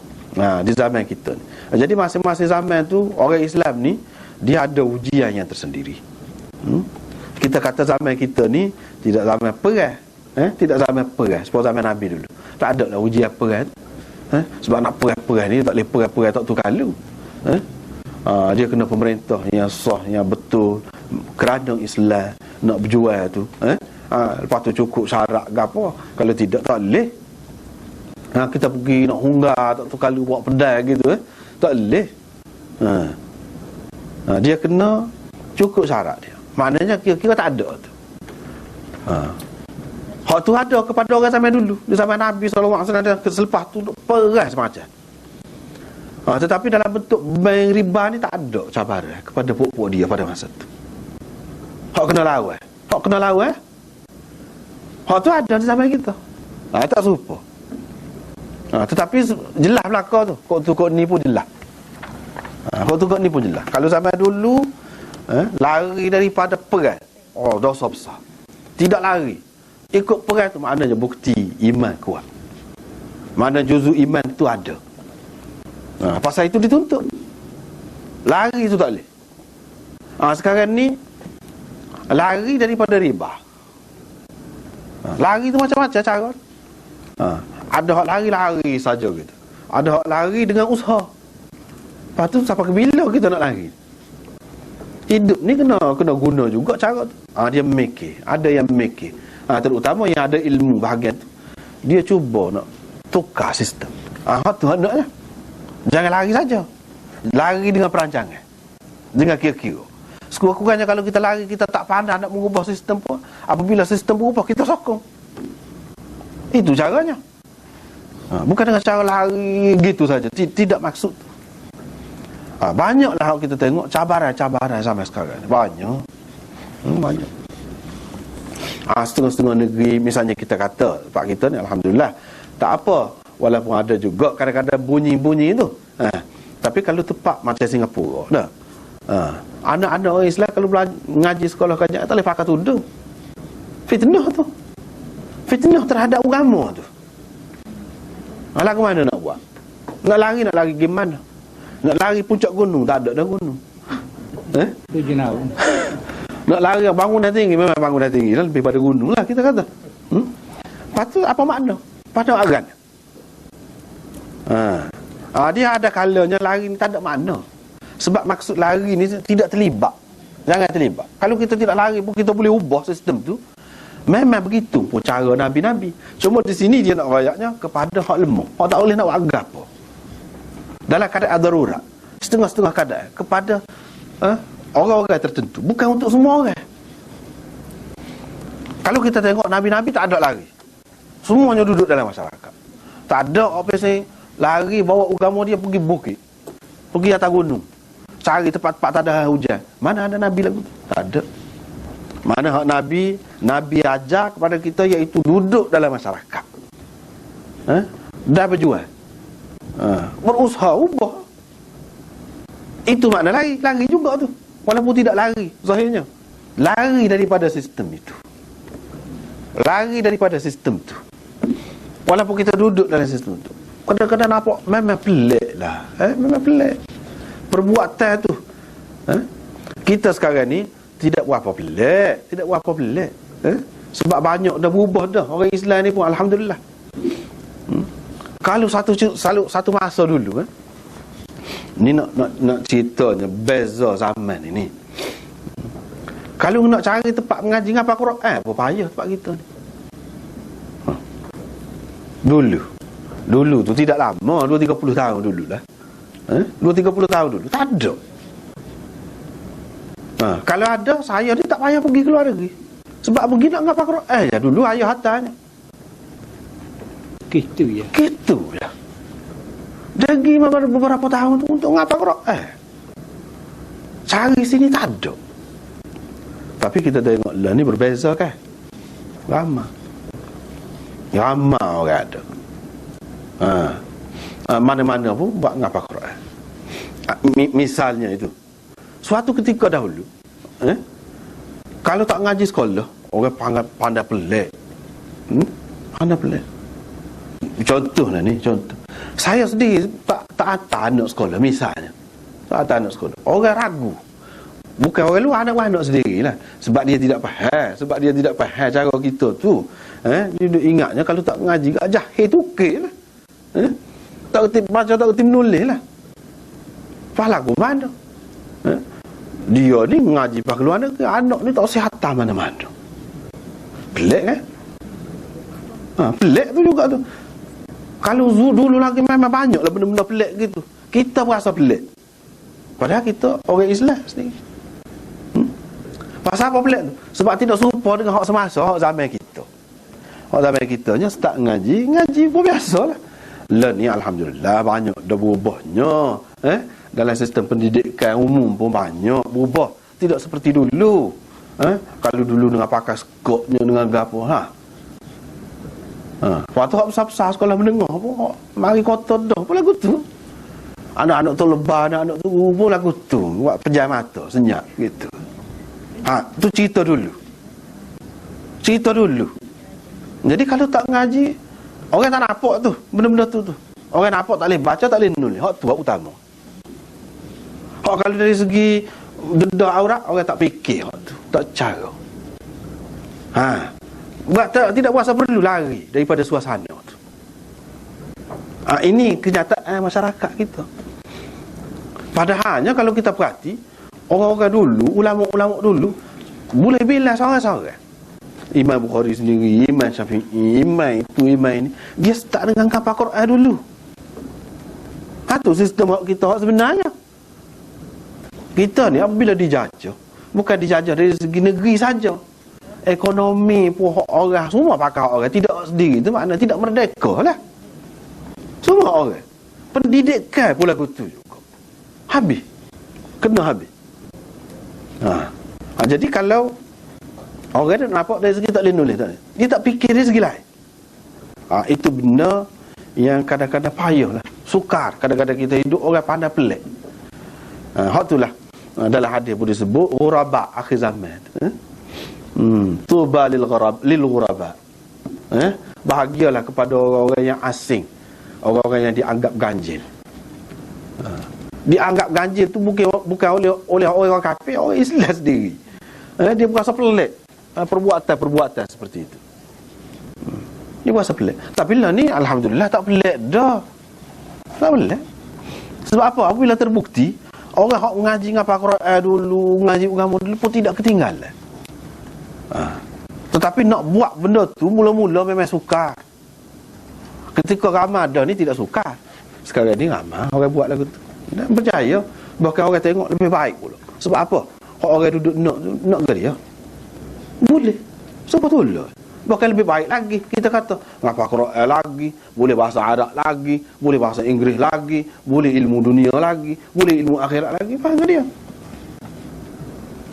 Di zaman kita ni. Jadi masing-masing zaman tu, orang Islam ni dia ada ujian yang tersendiri. Kita kata zaman kita ni tidak zaman perang. Tidak zaman perang seperti zaman Nabi dulu. Tak ada lah ujian perang. Sebab nak perang ni tak boleh perang tak tu kalau. Dia kena pemerintah yang sah, yang betul, kerana Islam nak berjual tu. Lepas tu cukup syarat ke apa. Kalau tidak tak boleh. Kita pergi nak hunggah tak tu kalau buat pedai gitu. Tak boleh. Dia kena cukup syarat dia. Maknanya kira-kira tak ada tu. Hak tu ada kepada orang zaman dulu. Di zaman Nabi SAW ada, selepas tu perang semacam. Tetapi dalam bentuk bank riba ni tak ada cabaran kepada puak-puak dia pada masa tu. Hak kena lawan. Hak kena lawan. Hak tu ada di zaman kita. Tak serupa. Tetapi jelas belaka tu. Kok ni pun jelas. Kok ni pun jelas. Kalau zaman dulu lari daripada perang, dosa besar. Tidak lari, ikut perang tu maknanya bukti iman kuat. Mana juzuk iman tu ada. Pasal itu dituntut. Lari tu tak boleh. Sekarang ni lari daripada riba. Lari tu macam-macam cara. Ada hak lari saja gitu. Ada hak lari dengan usaha. Lepas tu sampai ke bila kita nak lari? Hidup ni kena guna juga cara tu. Dia mikir. Ada yang mikir. Terutama yang ada ilmu bahagian tu. Dia cuba nak tukar sistem. Hak tu hendaknya. Jangan lari saja. Lari dengan perancangan. Dengan kira-kira. Sekurang-kurangnya kalau kita lari, kita tak pandai nak mengubah sistem pun. Apabila sistem berubah, kita sokong. Itu caranya. Bukan dengan cara lari gitu saja. Tidak maksud. Banyaklah kita tengok cabaran-cabaran sampai sekarang. Banyak. Banyak. Setengah-setengah negeri, misalnya kita kata, Pak kita ni Alhamdulillah, tak apa. Walaupun ada juga kadang-kadang bunyi-bunyi tu. Tapi kalau tepat macam Singapura, dah. Anak-anak orang Islam kalau mengaji sekolah kajian tak boleh pakai tudung. Fitnah tu. Fitnah terhadap agama tu. Lagu mana nak buat? Nak lari gimana? Nak lari puncak gunung, tak ada dah gunung. Tu jenau. Nak lari bangunan tinggi, memang bangunan tinggi lah, lebih pada gunung lah kita kata. Lepas tu apa makna? Pada agan. Dia ada kalanya lari ni tak ada makna. Sebab maksud lari ni tidak terlibat. Jangan terlibat. Kalau kita tidak lari pun kita boleh ubah sistem tu. Memang begitu pun cara Nabi-Nabi. Cuma di sini dia nak rayaknya kepada hak lemah. Hak tak boleh nak buat agak apa. Dalam keadaan darurat. Setengah-setengah keadaan. Kepada orang-orang tertentu. Bukan untuk semua orang. Kalau kita tengok Nabi-Nabi tak ada lari. Semuanya duduk dalam masyarakat. Tak ada apa sih lari bawa agama dia pergi bukit, pergi atas gunung, cari tempat-tempat tak ada hujan. Mana ada Nabi lagu? Tak ada. Mana hak Nabi ajar kepada kita iaitu duduk dalam masyarakat, dah berjual, berusaha ubah. Itu makna lari juga tu, walaupun tidak lari zahirnya, lari daripada sistem itu, lari daripada sistem tu, walaupun kita duduk dalam sistem tu. Kadang-kadang nampak memang pelik lah, memang pelik perbuatan tu. Kita sekarang ni tidak berapa pelik, sebab banyak dah berubah dah orang Islam ni pun, alhamdulillah. Kalau satu masa dulu, ni nak ceritanya beza zaman ini. Kalau nak cari tempat mengaji apa Quran, apa payah tempat kita ni. Dulu tu tidak lama, 20-30 tahun dulu lah. 20-30 tahun dulu tak ada. Kalau ada, saya ni tak payah pergi keluar negeri, sebab pergi nak ngapa Quran je dulu ayah hantarnya. Gitu ya. Pergi beberapa tahun tu untuk ngapa Quran, cari sini tak ada. Tapi kita tengok lah ni berbeza kan, ramai orang ada. Mana-mana pun buat ngapa Quran. Misalnya itu, suatu ketika dahulu, kalau tak ngaji sekolah, orang pandai pelik. Pandai pelik. Contoh saya sendiri tak hantar anak sekolah misalnya. Tak hantar anak sekolah, orang ragu. Bukan orang luar, anak-anak sendirilah. Sebab dia tidak faham cara kita tu. Dia duduk ingatnya kalau tak ngaji kat jahil tu okey lah. Tak kerti baca, tak kerti menulis lah. Faham aku mana? Dia ni ngaji pak luar negeri, anak ni tak sihatah mana-mana. Pelik kan? Pelik tu juga tu. Kalau dulu lagi memang banyak lah benda-benda pelik gitu, kita berasa pelik, padahal kita orang Islam sendiri. Pasal apa pelik tu? Sebab tidak serupa dengan hak semasa, hak zaman kita. Hak zaman kita nya start ngaji pun biasalah. Lah ni alhamdulillah banyak dah berubahnya. Dalam sistem pendidikan umum pun banyak berubah. Tidak seperti dulu. Kalau dulu dengan pakai skopnya dengan gapo waktu hak besar-besar sekolah menengah pun mari kota dah pun lagu tu. Anak-anak tu lebah, anak-anak tu pun lagu tu, buat pejam mata senyap gitu. Tu cerita dulu. Jadi kalau tak ngaji, orang tak nampak tu benda-benda tu. Orang nampak tak boleh baca, tak boleh nulis. Hak tu hak utama. Hak kalau dari segi dedah aurat, orang tak fikir hak tu, tak cara. Tidak berasa perlu lari daripada suasana tu. Ini kenyataan masyarakat kita. Padahalnya kalau kita perhati, orang-orang dulu, ulama-ulama dulu, boleh bilang seorang-seorang. Imam Bukhari sendiri, Imam Syafi'i, Imam itu, Imam ini, dia start dengan kapal Quran dulu. Itu sistem kita sebenarnya. Kita ni apabila dijajah, bukan dijajah dari segi negeri saja, ekonomi pun orang semua pakai orang, tidak sendiri, itu makna tidak merdeka lah. Semua orang, pendidikan pula kutu juga kena habis. Jadi kalau orang nak nampak dari segi tak boleh nulis, dia tak fikir dari segi lain. Itu benda yang kadang-kadang payah lah, sukar. Kadang-kadang kita hidup orang pandai pelik. Hak itulah dalam hadis pun disebut ghuraba akhir zaman. Tuba lil ghuraba. Bahagialah kepada orang-orang yang asing, orang-orang yang dianggap ganjil. Dianggap ganjil tu bukan oleh orang kafir, orang Islam sendiri. Dia berasa pelik perbuatan seperti itu. Dia berasa pelik. Tapi lah ni alhamdulillah tak pelik dah. Tak pelik. Sebab apa? Apabila terbukti orang hak mengaji ngapa Quran dulu, mengaji agama dulu pun tidak ketinggalan. Tetapi nak buat benda tu mula-mula memang sukar. Ketika Ramadan ni tidak sukar. Sekarang ni ramai orang buat lagu tu. Dan percaya, bahkan orang tengok lebih baik pula. Sebab apa? Orang duduk nak geria. Boleh. So betul lah. Bahkan lebih baik lagi kita kata ngapa Quran lagi, boleh bahasa Arab lagi, boleh bahasa Inggeris lagi, boleh ilmu dunia lagi, boleh ilmu akhirat lagi. Faham dia?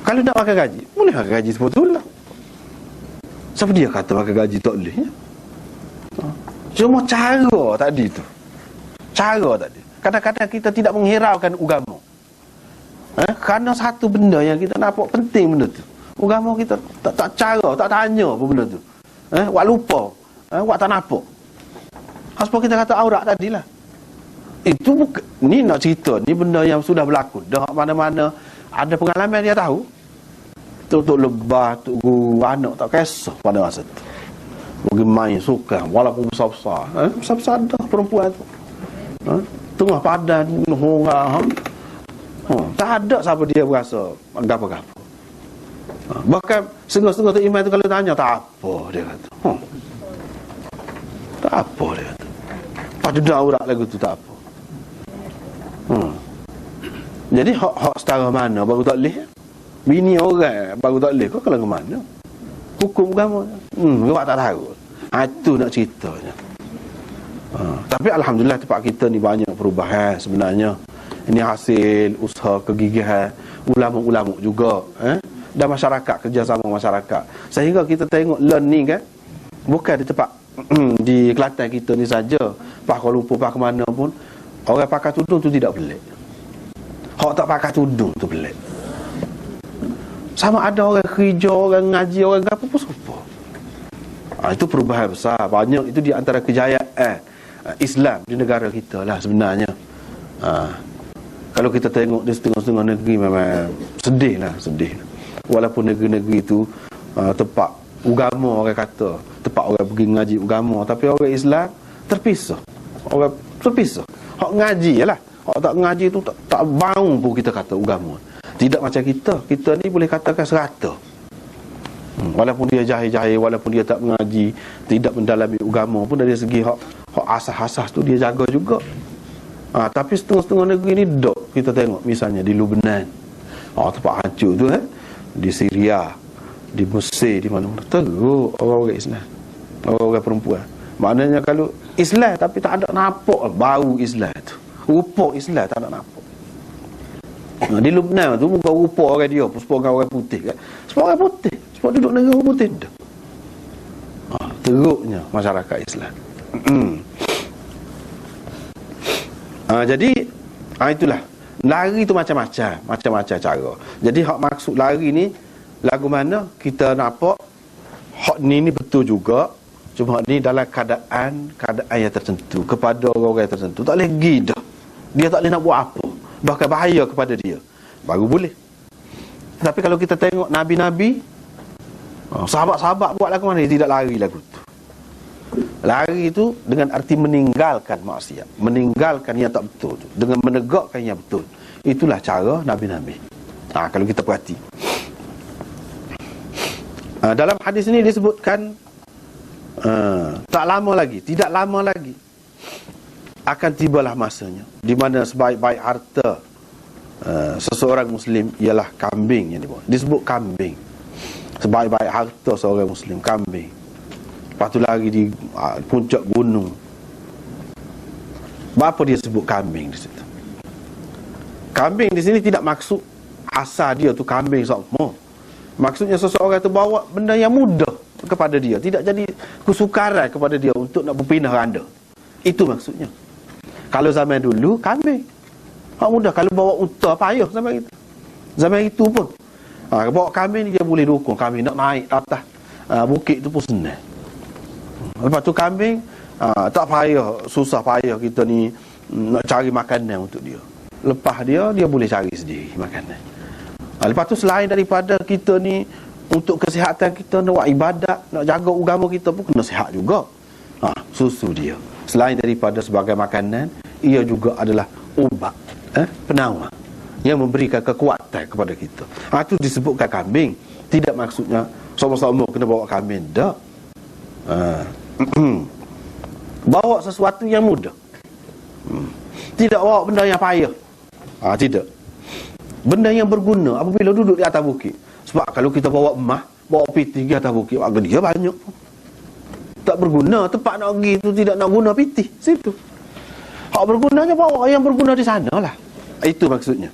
Kalau nak pakai gaji, boleh pakai gaji sebetulnya. Siapa dia kata pakai gaji tak boleh? Ya? Cuma cara tadi tu. Cara tadi. Kadang-kadang kita tidak menghiraukan agama. Kerana satu benda yang kita nampak penting benda tu. Agama kita tak cara, tak tanya apa benda tu. Wak lupa, wak tak nampak. Sebab kita kata aurat tadilah. Itu bukan, ni nak cerita, ni benda yang sudah berlaku. Dah mana-mana ada pengalaman dia tahu. Tok lebah, tok guru, anak tak kisah pada masa tu. Bagi main suka, walaupun besar-besar. Besar-besar dah perempuan tu. Tengah padan, orang. Tak ada siapa dia berasa apa-apa. Bahkan setengah-setengah tu imam tu kalau tanya, tak apa dia kata. Tak apa dia kata. Pada dah aurat lagu tu tak apa. Jadi hak setara mana baru tak boleh? Bini orang baru tak boleh. Kau kalau ke mana? Hukum agama. Awak tak tahu. Itu nak ceritanya. Tapi alhamdulillah tempat kita ni banyak perubahan sebenarnya. Ini hasil usaha kegigihan ulama-ulama juga, dan masyarakat, kerjasama masyarakat. Sehingga kita tengok learning kan, bukan di tempat di Kelantan kita ni saja, Pak Kuala Lumpur, Pak ke mana pun, orang pakai tudung tu tidak pelik. Hak tak pakai tudung tu pelik. Sama ada orang kerja, orang ngaji, orang apa pun serupa. Itu perubahan besar. Banyak itu di antara kejayaan Islam di negara kita lah sebenarnya. Kalau kita tengok di setengah-setengah negeri memang sedih. Walaupun negeri-negeri itu tempat agama, orang kata tempat orang pergi ngaji agama, tapi orang Islam terpisah. Orang terpisah. Hak ngaji lah. Hak tak ngaji tu tak bau pun kita kata agama. Tidak macam kita ni boleh katakan serata. Walaupun dia jahil-jahil, walaupun dia tak mengaji, tidak mendalami agama pun, dari segi hak asas-asas tu dia jaga juga. Tapi setengah-setengah negeri ni dok kita tengok, misalnya di Lebanon, tempat hancur tu, di Syria, di Mesir, di mana-mana teruk orang-orang Islam, orang-orang perempuan. Maknanya kalau Islam tapi tak ada nampak bau Islam tu, rupa Islam tak ada nampak. Di Lebanon tu muka rupa orang dia sebab orang putih kan, sebab orang putih, sebab duduk negara orang putih dah. Teruknya masyarakat Islam. Jadi itulah, lari tu macam-macam cara. Jadi hak maksud lari ni lagu mana kita nampak hak ni betul juga, cuma hak ni dalam keadaan yang tertentu, kepada orang-orang tertentu. Tak boleh pergi dah, dia tak boleh nak buat apa, bahkan bahaya kepada dia, baru boleh. Tapi kalau kita tengok Nabi-Nabi, sahabat-sahabat buat lagu mana, dia tidak lari lagu tu. Lari itu dengan arti meninggalkan maksiat, meninggalkan yang tak betul tu, dengan menegakkan yang betul. Itulah cara Nabi-Nabi. Kalau kita perhati, dalam hadis ini disebutkan tidak lama lagi akan tibalah masanya di mana sebaik-baik harta seseorang Muslim ialah kambing. Yang disebut kambing, sebaik-baik harta seorang Muslim kambing. Lepas tu lagi di puncak gunung. Apa dia sebut kambing di situ? Kambing di sini tidak maksud asal dia tu kambing semua. Maksudnya seseorang tu bawa benda yang mudah kepada dia, tidak jadi kesukaran kepada dia untuk nak berpindah randa. Itu maksudnya. Kalau zaman dulu kambing hak mudah, kalau bawa unta payah zaman itu. Zaman itu pun bawa kambing dia boleh dukung, kambing nak naik atas bukit tu pun senang. Lepas tu kambing tak payah, susah payah kita ni nak cari makanan untuk dia. Lepas dia boleh cari sendiri makanan. Lepas tu selain daripada kita ni untuk kesihatan kita, nak buat ibadat, nak jaga agama kita pun kena sihat juga. Susu dia selain daripada sebagai makanan, ia juga adalah ubat, penawar yang memberikan kekuatan kepada kita. Itu disebutkan kambing. Tidak maksudnya sama-sama kena bawa kambing, tak. Bawa sesuatu yang mudah, tidak bawa benda yang payah. Tidak, benda yang berguna apabila duduk di atas bukit. Sebab kalau kita bawa emas, bawa piti di atas bukit, dia banyak. Tak berguna. Tempat nak pergi tu tidak nak guna pitih. Situ. Hak bergunanya bawa yang berguna di sana lah. Itu maksudnya.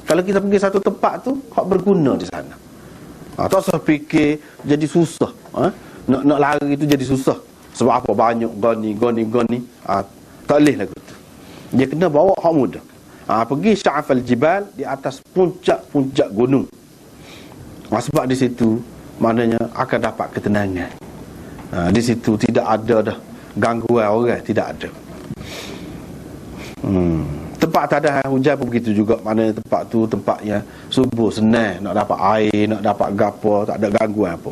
Kalau kita pergi satu tempat tu, hak berguna di sana. Tak usah fikir jadi susah. Nak lari tu jadi susah. Sebab apa? Banyak goni. Tak boleh lagu tu. Dia kena bawa hak mudah. Pergi Sya'afal Jibal di atas puncak-puncak gunung. Sebab di situ maknanya akan dapat ketenangan. Di situ tidak ada dah gangguan orang, tidak ada. Tempat tak ada hujan pun begitu juga. Maknanya tempat tu tempat yang subur, senang nak dapat air, nak dapat gapo, tak ada gangguan apa.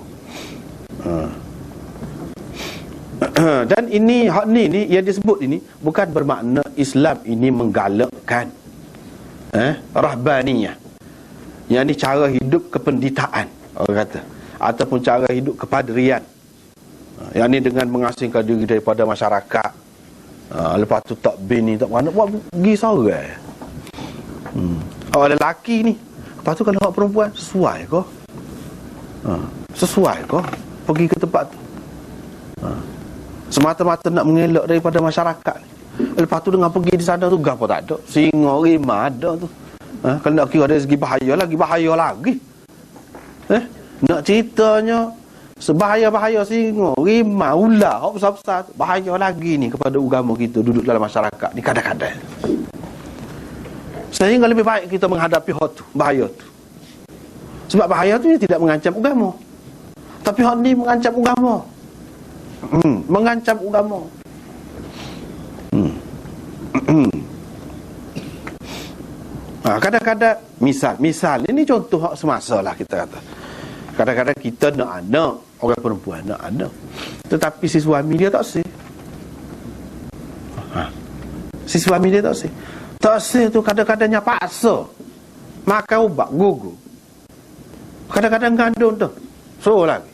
Dan ini hak ni yang disebut ini bukan bermakna Islam ini menggalakkan rahbaniyah. Yang ni cara hidup kependitaan orang kata, ataupun cara hidup kepadrian. Yang ni dengan mengasingkan diri daripada masyarakat. Lepas tu tak bini, tak mana, buat pergi seorang. Ada lelaki ni, lepas tu kalau hak perempuan sesuai ke? Sesuai ke pergi ke tempat tu? Semata-mata nak mengelak daripada masyarakat ni. Lepas tu dengan pergi di sana tu gapo tak ada. Singa rimah ada tu. Kalau nak kira dari segi bahaya lagi. Nak ceritanya sebahaya-bahaya singa, rimah, ular, hak besar-besar tu, bahaya lagi ni kepada agama kita duduk dalam masyarakat ni kadang-kadang. Sehingga lebih baik kita menghadapi hak tu, bahaya tu. Sebab bahaya tu dia tidak mengancam agama. Tapi hak ni mengancam agama. Mengancam agama. Kadang-kadang misal ini contoh hak semasa lah kita kata. Kadang-kadang kita nak anak, orang perempuan nak anak, tetapi si suami dia tak sih. Si suami dia tak sih. Tak sih tu kadang-kadangnya paksa makan ubat gugur. Kadang-kadang gandum tu suruh lagi.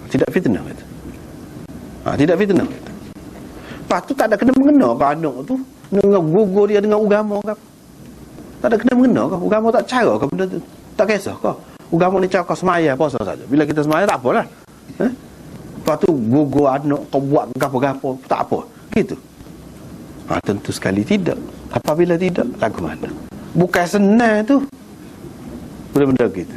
Tidak fitnah itu. Tidak fitnah itu. Lepas tu tak ada kena mengena ke anak tu dengan gugur dia dengan agama ke? Tak ada kena mengena ke? Agama tak cara ke benda tu? Tak kisah ke? Agama ni cakap semaya puasa saja. Bila kita semaya tak apalah. Lepas tu gugur anak kau buat gapo-gapo tak apa. Gitu. Tentu sekali tidak. Apabila tidak, lagu mana? Bukan senang tu. Benda-benda gitu.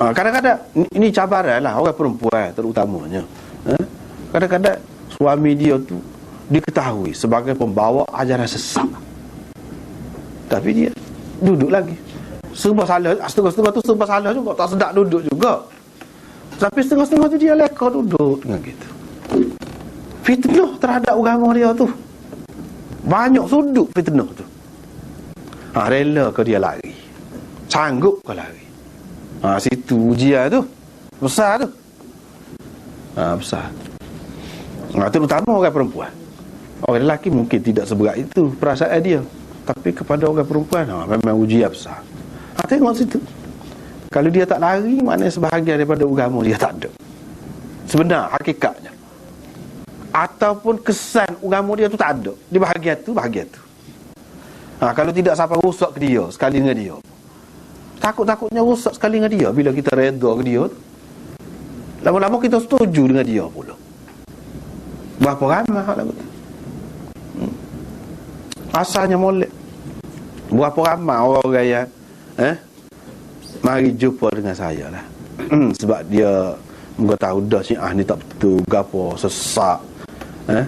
Kadang-kadang ini cabaran lah orang perempuan terutamanya. Kadang-kadang suami dia tu diketahui sebagai pembawa ajaran sesat. Tapi dia duduk lagi. Serba salah, setengah-setengah tu serba salah juga, tak sedap duduk juga. Tapi setengah-setengah tu dia leka duduk dengan gitu. Fitnah terhadap agama dia tu. Banyak sudut fitnah tu. Rela ke dia lari? Sanggup ke lari? Situ ujian tu. Besar tu. Besar. Terutama orang perempuan. Orang lelaki mungkin tidak seberat itu perasaan dia. Tapi kepada orang perempuan memang ujian besar. Tengok situ. Kalau dia tak lari, maknanya sebahagian daripada agama dia tak ada. Sebenar hakikatnya. Ataupun kesan agama dia tu tak ada. Di bahagian tu. Kalau tidak siapa rusak ke dia sekali dengan dia. Takut-takutnya rusak sekali dengan dia bila kita reda ke dia. Lama-lama kita setuju dengan dia pula. Berapa ramai hal lagu tu. Asalnya molek. Berapa ramai orang yang mari jumpa dengan saya lah. Sebab dia muka tahu dah Syiah ni tak betul, gapo sesak.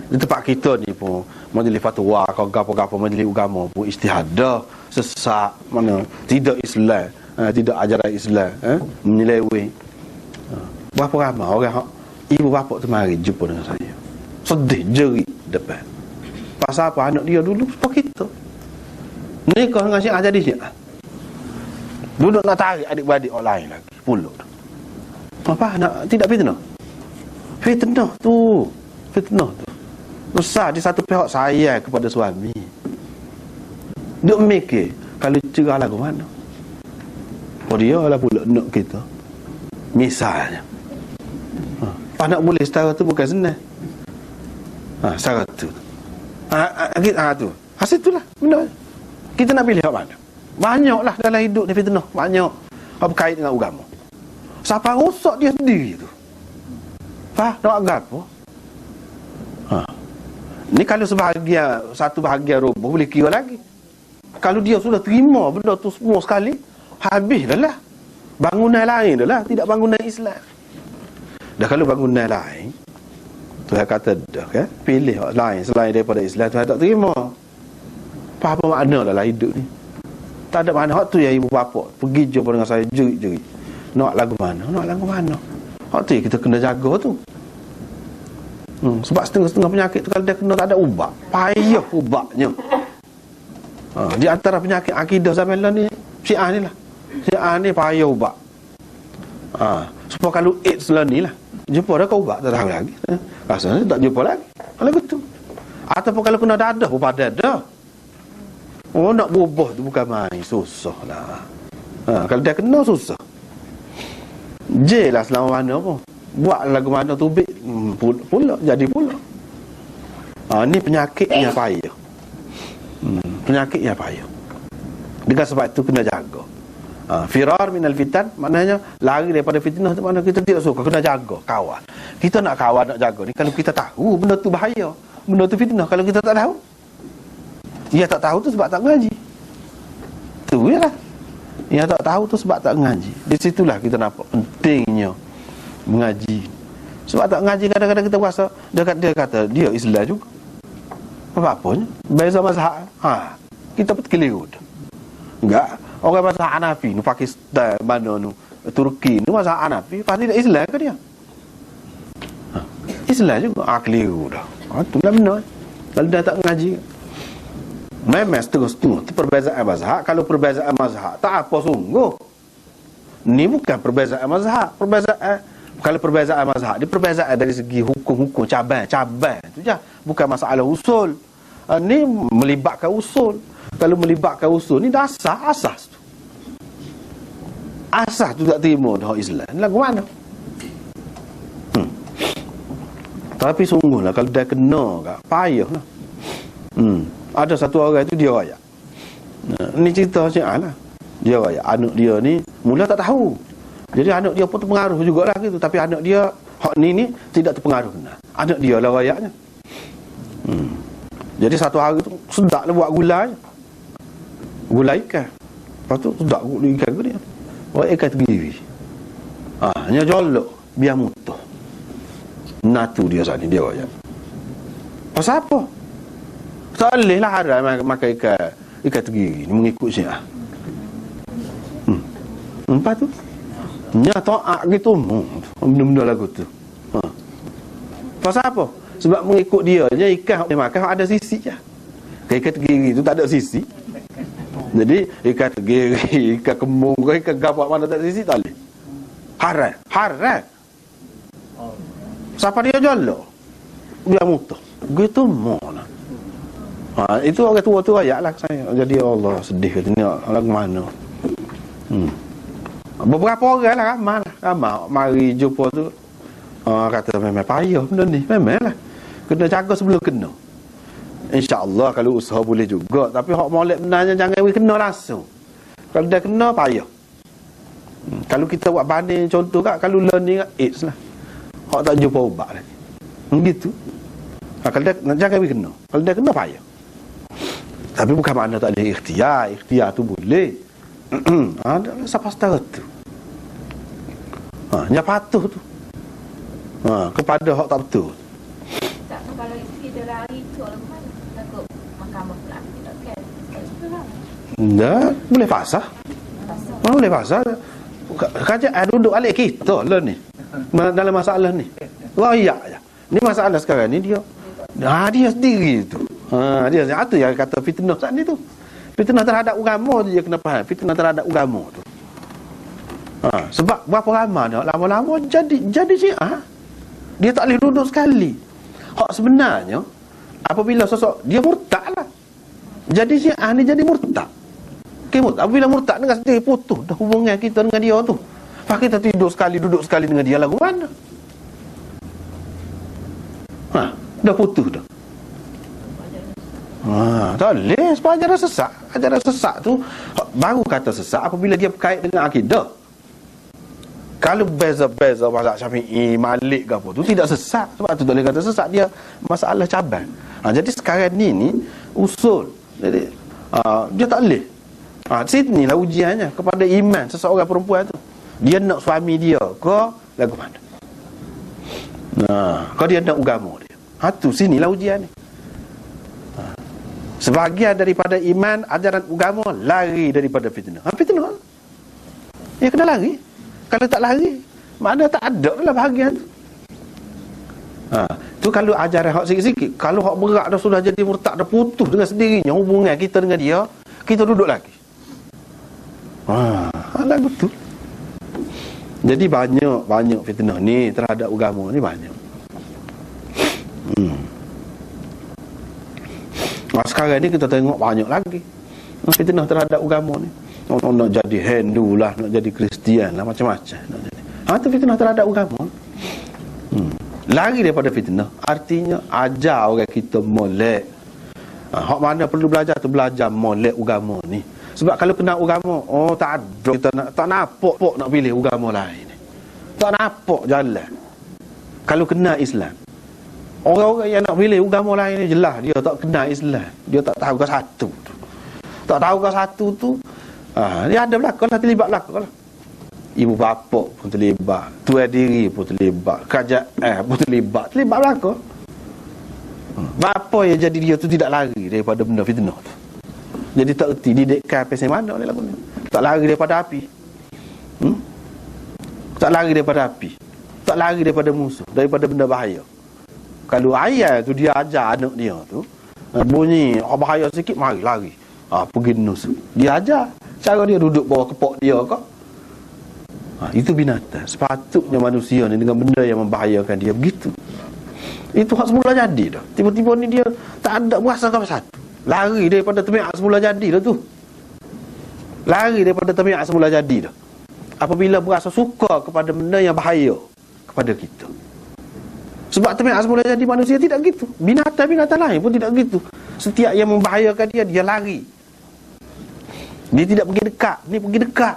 Di tempat kita ni pun majlis fatwa kau gapo-gapo majlis agama pun ijtihad dah sesak, mana tidak Islam, tidak ajaran Islam, menyeleweng. Berapa ramai orang ibu bapa tu mari jumpa dengan saya. Sedih jerit depan. Pasal apa? Anak dia dulu seperti kita. Nikah dengan Syiah jadi Syiah. Duduk nak tarik adik-beradik orang lain lagi. Pulak. Apa? Tidak fitnah? Fitnah tu. Besar di satu pihak sayang kepada suami. Duk mikir kalau cerah lagu mana. Dia lah pula nak kita. Misalnya. Nak boleh setara tu bukan senang. Setara tu. Tu. Hasil itulah benda. Kita nak pilih apa mana? Banyaklah dalam hidup ni fitnah. Banyak. Berkait dengan agama. Siapa rosak dia sendiri tu. nak gapo? Ni kalau satu bahagian roboh boleh kira lagi. Kalau dia sudah terima benda tu semua sekali, habis dah lah. Bangunan lain dah lah, tidak bangunan Islam. Dah kalau bangunan lain, Tuhan kata dah kan, pilih orang lain selain daripada Islam, Tuhan tak terima. Apa makna dalam hidup ni? Tak ada makna. Hak tu yang ibu bapa pergi jumpa dengan saya jerit-jerit. Nak lagu mana? Hak tu yang kita kena jaga tu. Sebab setengah-setengah penyakit tu kalau dia kena tak ada ubat, payah ubatnya. Di antara penyakit akidah zaman ni Syiah ni lah. Syiah ni payah ubat. Supaya kalau AIDS lah ni lah, jumpa dah kau ubat tak tahu lagi. Rasanya tak jumpa lagi. Kalau gitu. Ataupun kalau kena dadah, ubat dadah. Nak berubah tu bukan main, susah lah. Kalau dia kena susah. Je lah selama mana pun. Buat lagu mana tu pula jadi pula. Ni penyakitnya payah. Penyakitnya payah. Dengan sebab itu kena jaga. Firar minal fitan, maknanya lari daripada fitnah tu, mana kita tidak suka, kena jaga, kawal. Kita nak kawal, nak jaga ni kalau kita tahu benda tu bahaya, benda tu fitnah. Kalau kita tak tahu, dia tak tahu tu sebab tak ngaji. Tu je lah. Yang tak tahu tu sebab tak ngaji. Di situlah kita nampak pentingnya mengaji. Sebab tak ngaji kadang-kadang kita rasa dia kata dia Islam juga. Apa-apanya beza mazhab. Kita pun keliru. Enggak. Orang mazhab Hanafi ni Pakistan mana nu Turki ni mazhab Hanafi pasti dia Islam ke dia? Islam juga. Keliru dah. Tu lah benar. Kalau dia tak ngaji, memang setengah-setengah itu perbezaan mazhab. Kalau perbezaan mazhab tak apa sungguh. Ni bukan perbezaan mazhab. Kalau perbezaan mazhab, dia perbezaan dari segi hukum-hukum, cabang tu je. Bukan masalah usul. Ni melibatkan usul. Kalau melibatkan usul ni dah asas tu. Asas tu tak terima dah Islam. Lagu mana? Tapi sungguhlah kalau dia kena kat, payah lah. Ada satu orang tu dia rakyat. Ni cerita Syiah lah. Dia rakyat. Anak dia ni mula tak tahu. Jadi anak dia pun terpengaruh jugalah gitu. Tapi anak dia hak ni tidak terpengaruh. Anak dia lah rakyatnya. Jadi satu hari tu sedap lah buat gulai. Gulai ikan. Lepas tu sedap gulai ikan ke dia. Orang ikan tergiri. Hanya jolok biar mutuh. Natu dia saat ni dia rakyat. Pasal apa? Tak boleh lah haram makan ikan tergiri ni mengikut Syiah. Lepas tu nya ta'ak gitu. Benda-benda lagu tu. Pasal apa? Sebab mengikut dia ikan dia makan ada sisi je. Ikan tergiri tu tak ada sisi. Jadi ikan tergiri, ikan kembung, ikan gabak mana tak ada sisi tak boleh. Haram. Siapa dia jolok? Dia mutuh. Gitu mana? Itu orang tua tu ayat lah saya. Jadi Allah sedih kata ni lagu mana. Beberapa orang lah ramai mari jumpa tu. Kata memang payah benda ni. Memang lah. Kena jaga sebelum kena. InsyaAllah kalau usaha boleh juga. Tapi hak molek benarnya jangan kena langsung. Kalau dah kena payah. Kalau kita buat banding contoh kat, kalau learning AIDS lah. Hak tak jumpa ubat lagi. Begitu. Kalau dah jangan kena. Kalau dah kena payah. Tapi bukan makna tak ada ikhtiar. Ikhtiar tu boleh. Ada siapa setara tu. Yang patuh tu. Kepada hak tak betul. Tak, kalau kita lari tu orang mana? Takut mahkamah pula tidak kan. Tak, boleh pasah. Boleh pasah. Kerajaan duduk alik kita lah ni. Dalam masalah ni. Rakyat je. Ni masalah sekarang ni dia. Dia sendiri tu. Dia tu yang kata fitnah saat ni tu. Fitnah terhadap agama tu je kena faham. Fitnah terhadap agama tu. Sebab berapa ramai dah lama-lama jadi Syiah. Dia tak boleh duduk sekali. Hak sebenarnya apabila sosok dia murtad lah. Jadi Syiah ni jadi murtad. Apabila murtad dengan sendiri putus dah hubungan kita dengan dia tu. Pak kita duduk sekali dengan dia lagu mana? Dah putus dah. Tak boleh. Sebab ajaran sesat. Ajaran sesat tu baru kata sesat apabila dia berkait dengan akidah. Kalau beza-beza mazhab Syafi'i, Malik ke apa tu tidak sesat. Sebab tu tak boleh kata sesat, dia masalah cabar. Jadi sekarang ni usul. Jadi dia tak boleh. Sinilah ujiannya kepada iman seseorang perempuan tu. Dia nak suami dia ke lagu mana? Kalau dia nak agama dia. Tu sinilah ujian ni. Sebahagian daripada iman, ajaran agama lari daripada fitnah. Fitnah. Dia kena lari. Kalau tak lari, mana tak ada dalam bahagian tu. Tu kalau ajaran hak sikit-sikit. Kalau hak berat dah sudah jadi murtad, dah putus dengan sendirinya hubungan kita dengan dia, kita duduk lagi. Lagu tu. Jadi banyak fitnah ni terhadap agama ni banyak. Sekarang ni kita tengok banyak lagi fitnah terhadap agama ni. Nak jadi Hindu lah, nak jadi Kristian lah, macam-macam nak jadi. Tu fitnah terhadap agama. Lari daripada fitnah, artinya ajar orang kita molek. Hak mana perlu belajar tu, belajar molek agama ni. Sebab kalau kena agama, tak ada, kita tak nampak nak pilih agama lain. Tak nampak jalan. Kalau kena Islam, orang-orang yang nak pilih agama lain ni jelas dia tak kena Islam. Dia tak tahu ke satu tu. Tak tahu ke satu tu, dia ada belakang lah, terlibat belakang lah. Ibu bapa pun terlibat, tuan diri pun terlibat, kerajaan pun terlibat belakang. Bapa yang jadi dia tu tidak lari daripada benda fitnah tu. Jadi tak erti didikkan pasal mana oleh lagu ni. Tak lari daripada api. Tak lari daripada api. Tak lari daripada musuh, daripada benda bahaya. Kalau ayah tu dia ajar anak dia tu, bunyi bahaya sikit, mari lari. Pergi nus. Dia ajar cara dia duduk bawah kepok dia kau. Itu binatang. Sepatutnya manusia ni dengan benda yang membahayakan dia begitu. Itu hak semula jadi dah. Tiba-tiba ni dia tak ada berasa apa satu. Lari daripada tabiat semula jadi dah tu. Lari daripada tabiat semula jadi dah. Apabila berasa suka kepada benda yang bahaya kepada kita. Sebab tabiat semula jadi manusia tidak gitu. Binatang-binatang lain pun tidak gitu. Setiap yang membahayakan dia, dia lari. Dia tidak pergi dekat. Ni pergi dekat.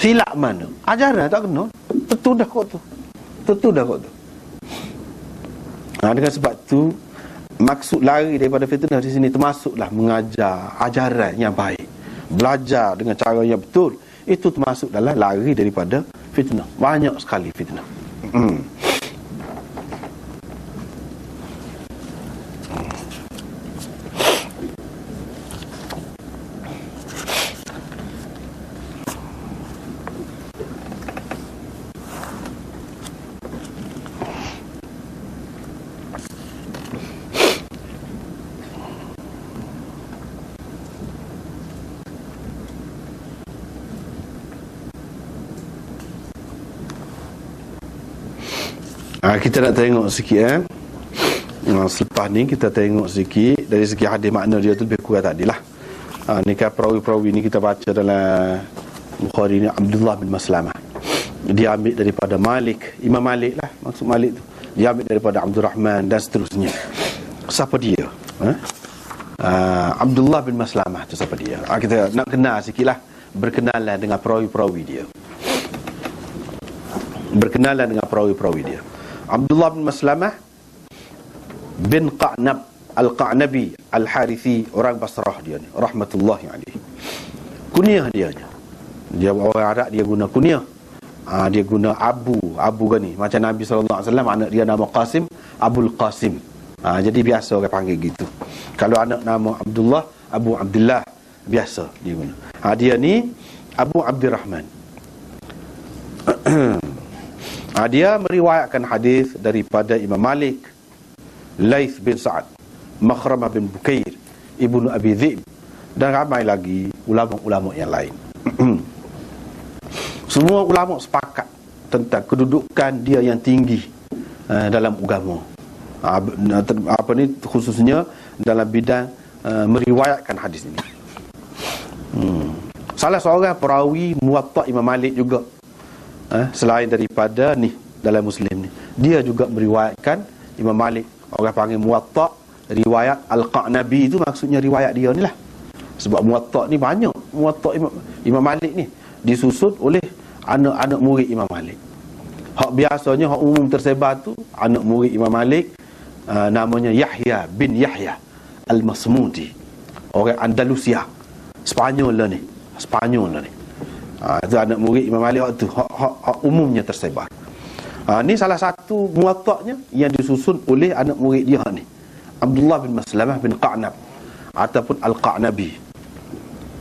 Silap mana? Ajaran tak kena. Tentu dah kot tu. Dengan sebab tu, maksud lari daripada fitnah di sini termasuklah mengajar ajaran yang baik. Belajar dengan cara yang betul. Itu termasuk dalam lari daripada fitnah. Banyak sekali fitnah. Kita nak tengok sikit selepas ni kita tengok sikit dari segi hadis makna dia tu lebih kurang tadi lah. Ni kan perawi-perawi ni kita baca dalam Bukhari ni, Abdullah bin Maslamah. Dia ambil daripada Malik, Imam Malik lah, maksud Malik tu. Dia ambil daripada Abdul Rahman dan seterusnya. Siapa dia? Abdullah bin Maslamah tu siapa dia? Kita nak kenal sikit lah, berkenalan dengan perawi-perawi dia. Berkenalan dengan perawi-perawi dia. Abdullah bin Maslamah bin Qa'nab Al-Qa'nabi Al-Harithi, orang Basrah dia ni, rahmatullahi alaihi. Kunyah dia. Dia orang Arab, dia guna kunyah. Dia guna Abu kan ni. Macam Nabi SAW, anak dia nama Qasim, Abul Qasim. Jadi biasa orang panggil gitu. Kalau anak nama Abdullah, Abu Abdullah, biasa dia guna. Dia ni Abu Abdurrahman. Dia meriwayatkan hadis daripada Imam Malik, Laith bin Sa'ad, Makhramah bin Bukair, Ibnu Abi Dhib, dan ramai lagi ulama-ulama yang lain. Semua ulama sepakat tentang kedudukan dia yang tinggi dalam agama. Khususnya dalam bidang meriwayatkan hadis ini. Salah seorang perawi Muwatta Imam Malik juga, selain daripada ni dalam Muslim ni, dia juga meriwayatkan Imam Malik. Orang panggil Muwatta, riwayat Al-Qa'nabi itu maksudnya riwayat dia ni lah. Sebab Muwatta ni banyak. Muwatta Imam Malik ni disusun oleh anak murid Imam Malik. Hak biasanya hak umum tersebar tu anak murid Imam Malik, namanya Yahya bin Yahya Al-Masmudi, orang Andalusia, Spanyol lah ni. Itu anak murid Imam Malik hak umumnya tersebar. Ni salah satu muwatta'nya yang disusun oleh anak murid dia ni, Abdullah bin Maslamah bin Qa'nab ataupun Al-Qa'nabi.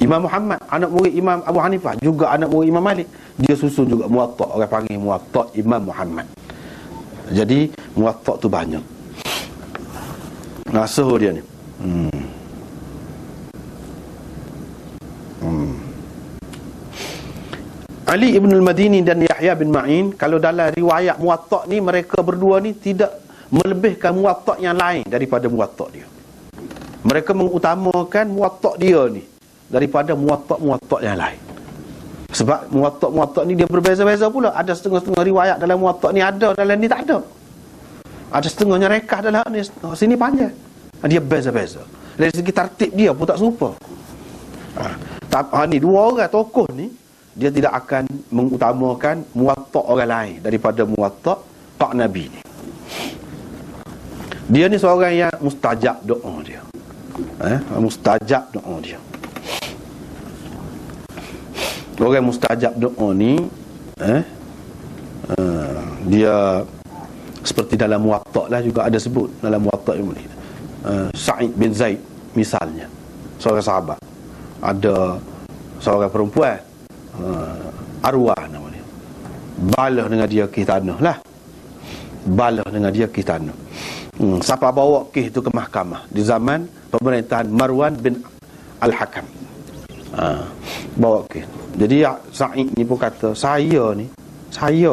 Imam Muhammad, anak murid Imam Abu Hanifah, juga anak murid Imam Malik, dia susun juga muwatta', orang panggil muwatta' Imam Muhammad. Jadi muwatta' tu banyak. Ngasuh dia ni. Ali ibn al-Madini dan Yahya bin Ma'in, kalau dalam riwayat muwatta' ni, mereka berdua ni tidak melebihkan muwatta' yang lain daripada muwatta' dia. Mereka mengutamakan muwatta' dia ni daripada muwatta' yang lain. Sebab muwatta' ni dia berbeza-beza pula. Ada setengah-setengah riwayat dalam muwatta' ni ada, dalam ni tak ada. Ada setengahnya rekah dalam ni, sini panjang. Dia beza-beza. Dari segi tertib dia pun tak serupa. Ni dua orang tokoh ni, dia tidak akan mengutamakan muwatta' orang lain daripada muwatta' Qa'nabi ni. Dia ni seorang yang mustajab doa dia. Mustajab doa dia. Orang mustajab doa ni, dia seperti dalam muwatta' lah juga ada sebut dalam muwatta' ini. Sa'id bin Zaid misalnya, seorang sahabat. Ada seorang perempuan, Arwah nama dia, balah dengan dia ke tanah lah. Balah dengan dia ke tanah. Siapa bawa kes tu ke mahkamah di zaman pemerintahan Marwan bin Al-Hakam. Bawa kes. Jadi Sa'id ni pun kata, saya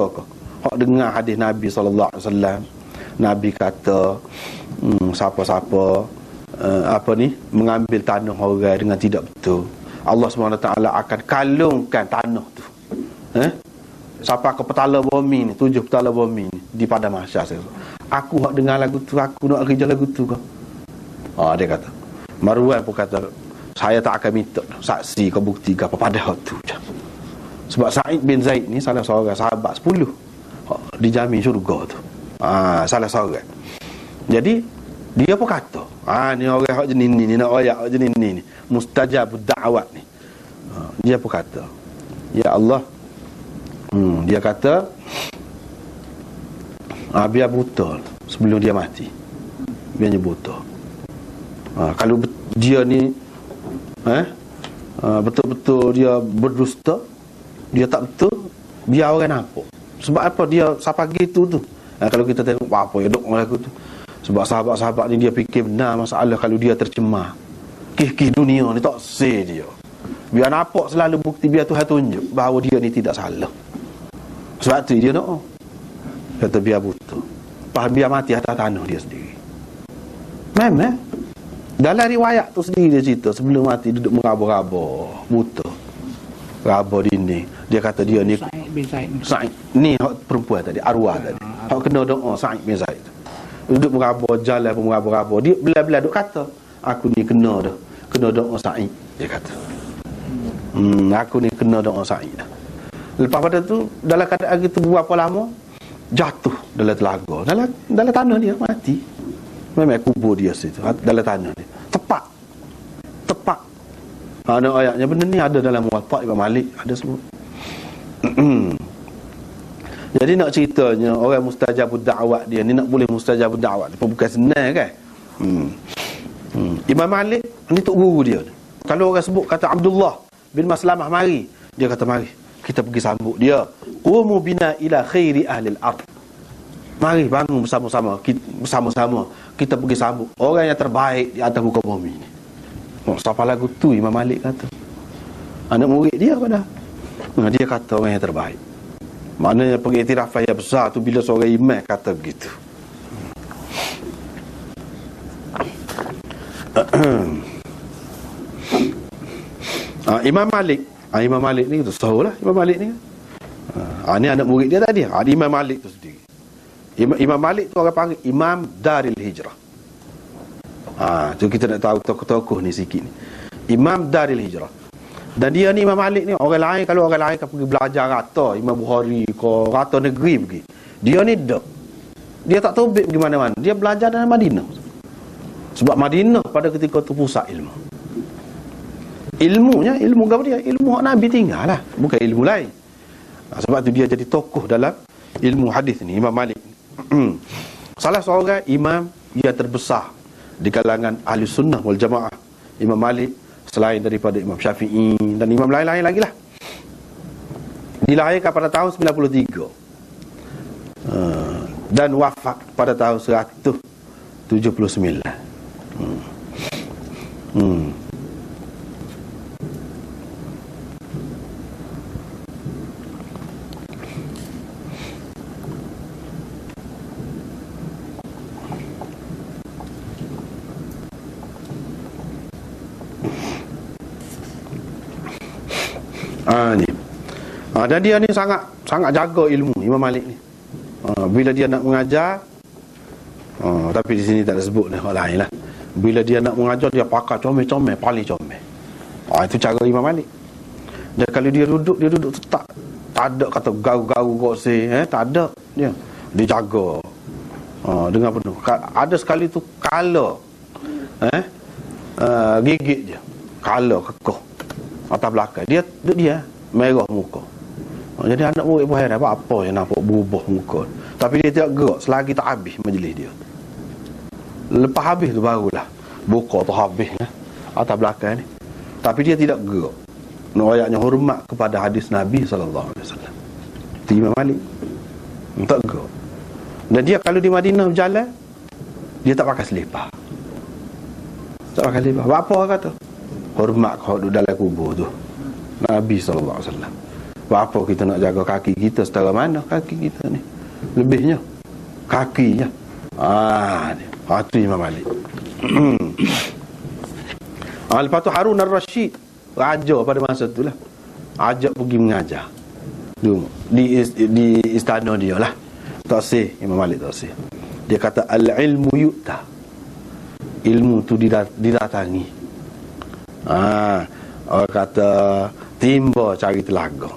ke hak dengar hadis Nabi SAW. Nabi kata, siapa-siapa mengambil tanah orang dengan tidak betul, Allah SWT akan kalungkan tanah tu. Siapa ke petala bumi ni, 7 petala bumi ni di padang mahsyar. Aku hak dengar lagu tu, aku nak kerja lagu tu ke? Dia kata. Marwan pun kata, saya tak akan minta saksi ke bukti ke apa pada hak tu. Sebab Sa'id bin Zaid ni salah seorang sahabat 10 dijamin syurga tu. Salah seorang. Jadi dia pun kata, ni orang hak jenis ni nak royak hak jenis ni, mustajabud da'wat ni. Dia pun kata, ya Allah, dia kata, biar buta sebelum dia mati, biarnya buta. Kalau dia ni betul-betul dia berdusta, dia tak betul, biar orang nampak. Sebab apa dia siapa gitu tu? Kalau kita tengok apa ya dok lagu tu. Sebab sahabat-sahabat ni dia fikir benar masalah kalau dia tercemar. Kih-kih dunia ni tak say dia. Biar nampak selalu bukti, biar Tuhan tunjuk bahawa dia ni tidak salah. Sebab tu dia nak kata biar buta. Biar mati atas tanah dia sendiri. Memang dalam riwayat tu sendiri dia cerita sebelum mati duduk meraba-raba, buta. Raba dinding. Dia kata dia ni Sa'id bin Zaid. Sa'id ni perempuan tadi, Arwah tadi. Hak kena doa Sa'id bin Zaid. Duduk meraba, jalan pun meraba-raba. Dia belah-belah duk kata, aku ni kena dah. Kena doa Sa'id, dia kata. Aku ni kena doa Sa'id dah. Lepas pada tu, dalam keadaan gitu berapa lama, jatuh dalam telaga, dalam tanah dia, mati. Memang kubur dia situ, dalam tanah dia. Tepat. Ada ayatnya, benda ni ada dalam Muwatta' Imam Malik, ada semua. Jadi nak ceritanya orang mustajabud da'wat dia ni nak boleh mustajabud da'wat, bukan senang kan. Imam Malik ni tok guru dia. Kalau orang sebut kata Abdullah bin Maslamah mari, dia kata mari kita pergi sambut dia. Qumu bina ila khairi ahli al-ard. Mari bangun bersama-sama, kita pergi sambut orang yang terbaik di atas muka bumi ni. Siapa lagu tu Imam Malik kata. Anak murid dia pada. Dia kata orang yang terbaik. Maknanya pengiktirafan yang besar tu bila seorang imam kata begitu. Imam Malik ni tu tahulah Imam Malik ni. Ni anak murid dia tadi. Imam Malik tu sendiri. Imam Malik tu orang panggil Imam Daril Hijrah. Tu kita nak tahu tokoh-tokoh ni sikit ni. Imam Daril Hijrah. Dan dia ni Imam Malik ni, orang lain kalau orang lain kan pergi belajar rata Imam Bukhari ke rata negeri pergi. Dia ni tak. Dia tak tobik pergi mana-mana. Dia belajar dalam Madinah. Sebab Madinah pada ketika tu pusat ilmu. Ilmunya, ilmu apa dia? Ilmu Nabi tinggal lah, bukan ilmu lain. Sebab tu dia jadi tokoh dalam ilmu hadis ni, Imam Malik. Salah seorang imam yang terbesar di kalangan ahli sunnah wal jamaah, Imam Malik, selain daripada Imam Syafi'i dan imam lain-lain lagi lah. Dilahirkan pada tahun 93 dan wafat pada tahun 179. Ni. Dan dia ni sangat jaga ilmu Imam Malik ni. Bila dia nak mengajar, tapi di sini tak ada sebut orang lain lah. Bila dia nak mengajar, dia pakai comel-comel, paling comel. Itu cara Imam Malik. Dan kalau dia duduk tak ada kata gau-gau gosip, tak ada. Dia jaga dengan penuh. Ada sekali tu kala gigit je, kala kekoh atas belakang dia duduk dia merah muka. Jadi anak murid pun heran, apa yang nampak berubah muka. Tapi dia tidak gerak selagi tak habis majlis dia. Lepas habis tu barulah buka tu habis atas belakang ni. Tapi dia tidak gerak. Ayatnya hormat kepada hadis Nabi SAW. Itu Imam Malik. Tak gerak. Dan dia kalau di Madinah berjalan, dia tak pakai selipar. Tak pakai selipar. Apa orang kata? Hormat kau duduk dalam kubur tu Nabi SAW. Apa kita nak jaga kaki kita setara mana kaki kita ni? Lebihnya kakinya. Itu Imam Malik. Lepas tu Harun al-Rashid, raja pada masa tu lah, ajak pergi mengajar di istana dia lah. Tak sih Imam Malik, tak sih. Dia kata al-ilmu yu'ta, ilmu tu didatangi. Orang kata timba cari telaga,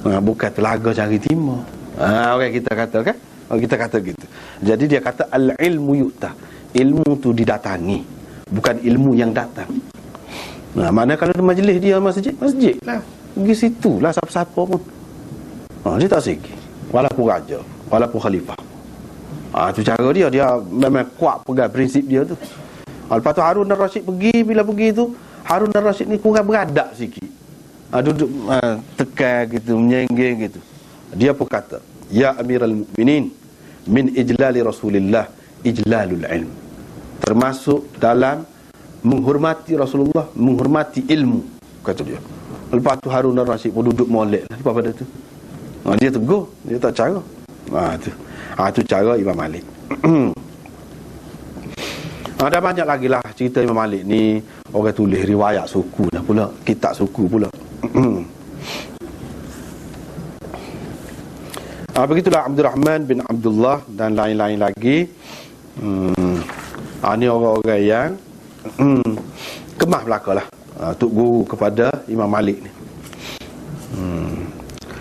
bukan telaga cari timba. Orang kita kata kan, orang kita kata gitu. Jadi dia kata al-ilmu yu'ta, ilmu tu didatangi, bukan ilmu yang datang. Mana kalau di majlis dia masjid lah, pergi situ lah siapa-siapa pun. Dia tak segi, walaupun raja, walaupun khalifah. Tu cara dia memang kuat pegang prinsip dia tu. Lepas tu Harun al-Rashid pergi, bila pergi tu Harun al-Rashid ni kurang beradab sikit. Duduk tekan gitu, menyenggeng gitu. Dia pun kata, ya Amirul Mukminin, min ijlali Rasulillah ijlalul ilm. Termasuk dalam menghormati Rasulullah, menghormati ilmu, kata dia. Lepas tu Harun al-Rashid pun duduk molek lepas pada tu. Dia tegur, dia tak cara. Tu cara Imam Malik. Ada banyak lagi lah cerita Imam Malik ni. Orang tulis riwayat suku dah pula, kitab suku pula. Begitulah Abdul Rahman bin Abdullah dan lain-lain lagi. Ni orang-orang yang kemah belaka lah, tuk guru kepada Imam Malik ni.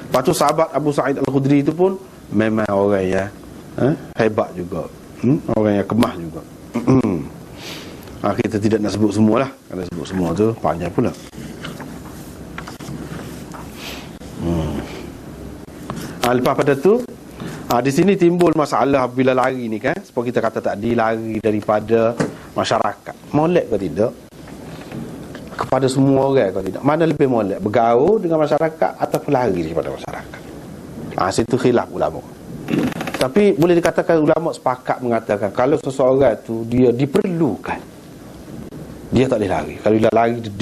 Lepas tu sahabat Abu Sa'id Al-Khudri tu pun memang orang yang hebat juga, orang yang kemah juga. Kita tidak nak sebut semua lah, kalau sebut semua tu panjang pula. Lepas pada tu di sini timbul masalah bila lari ni kan, seperti kita kata tadi, lari daripada masyarakat. Molek ke tidak kepada semua orang ke tidak? Mana lebih molek, bergaul dengan masyarakat ataupun lari daripada masyarakat? Situ khilaf ulama. Tapi boleh dikatakan ulama sepakat mengatakan kalau seseorang tu dia diperlukan, dia tak boleh lari. Kalau dia lari, dia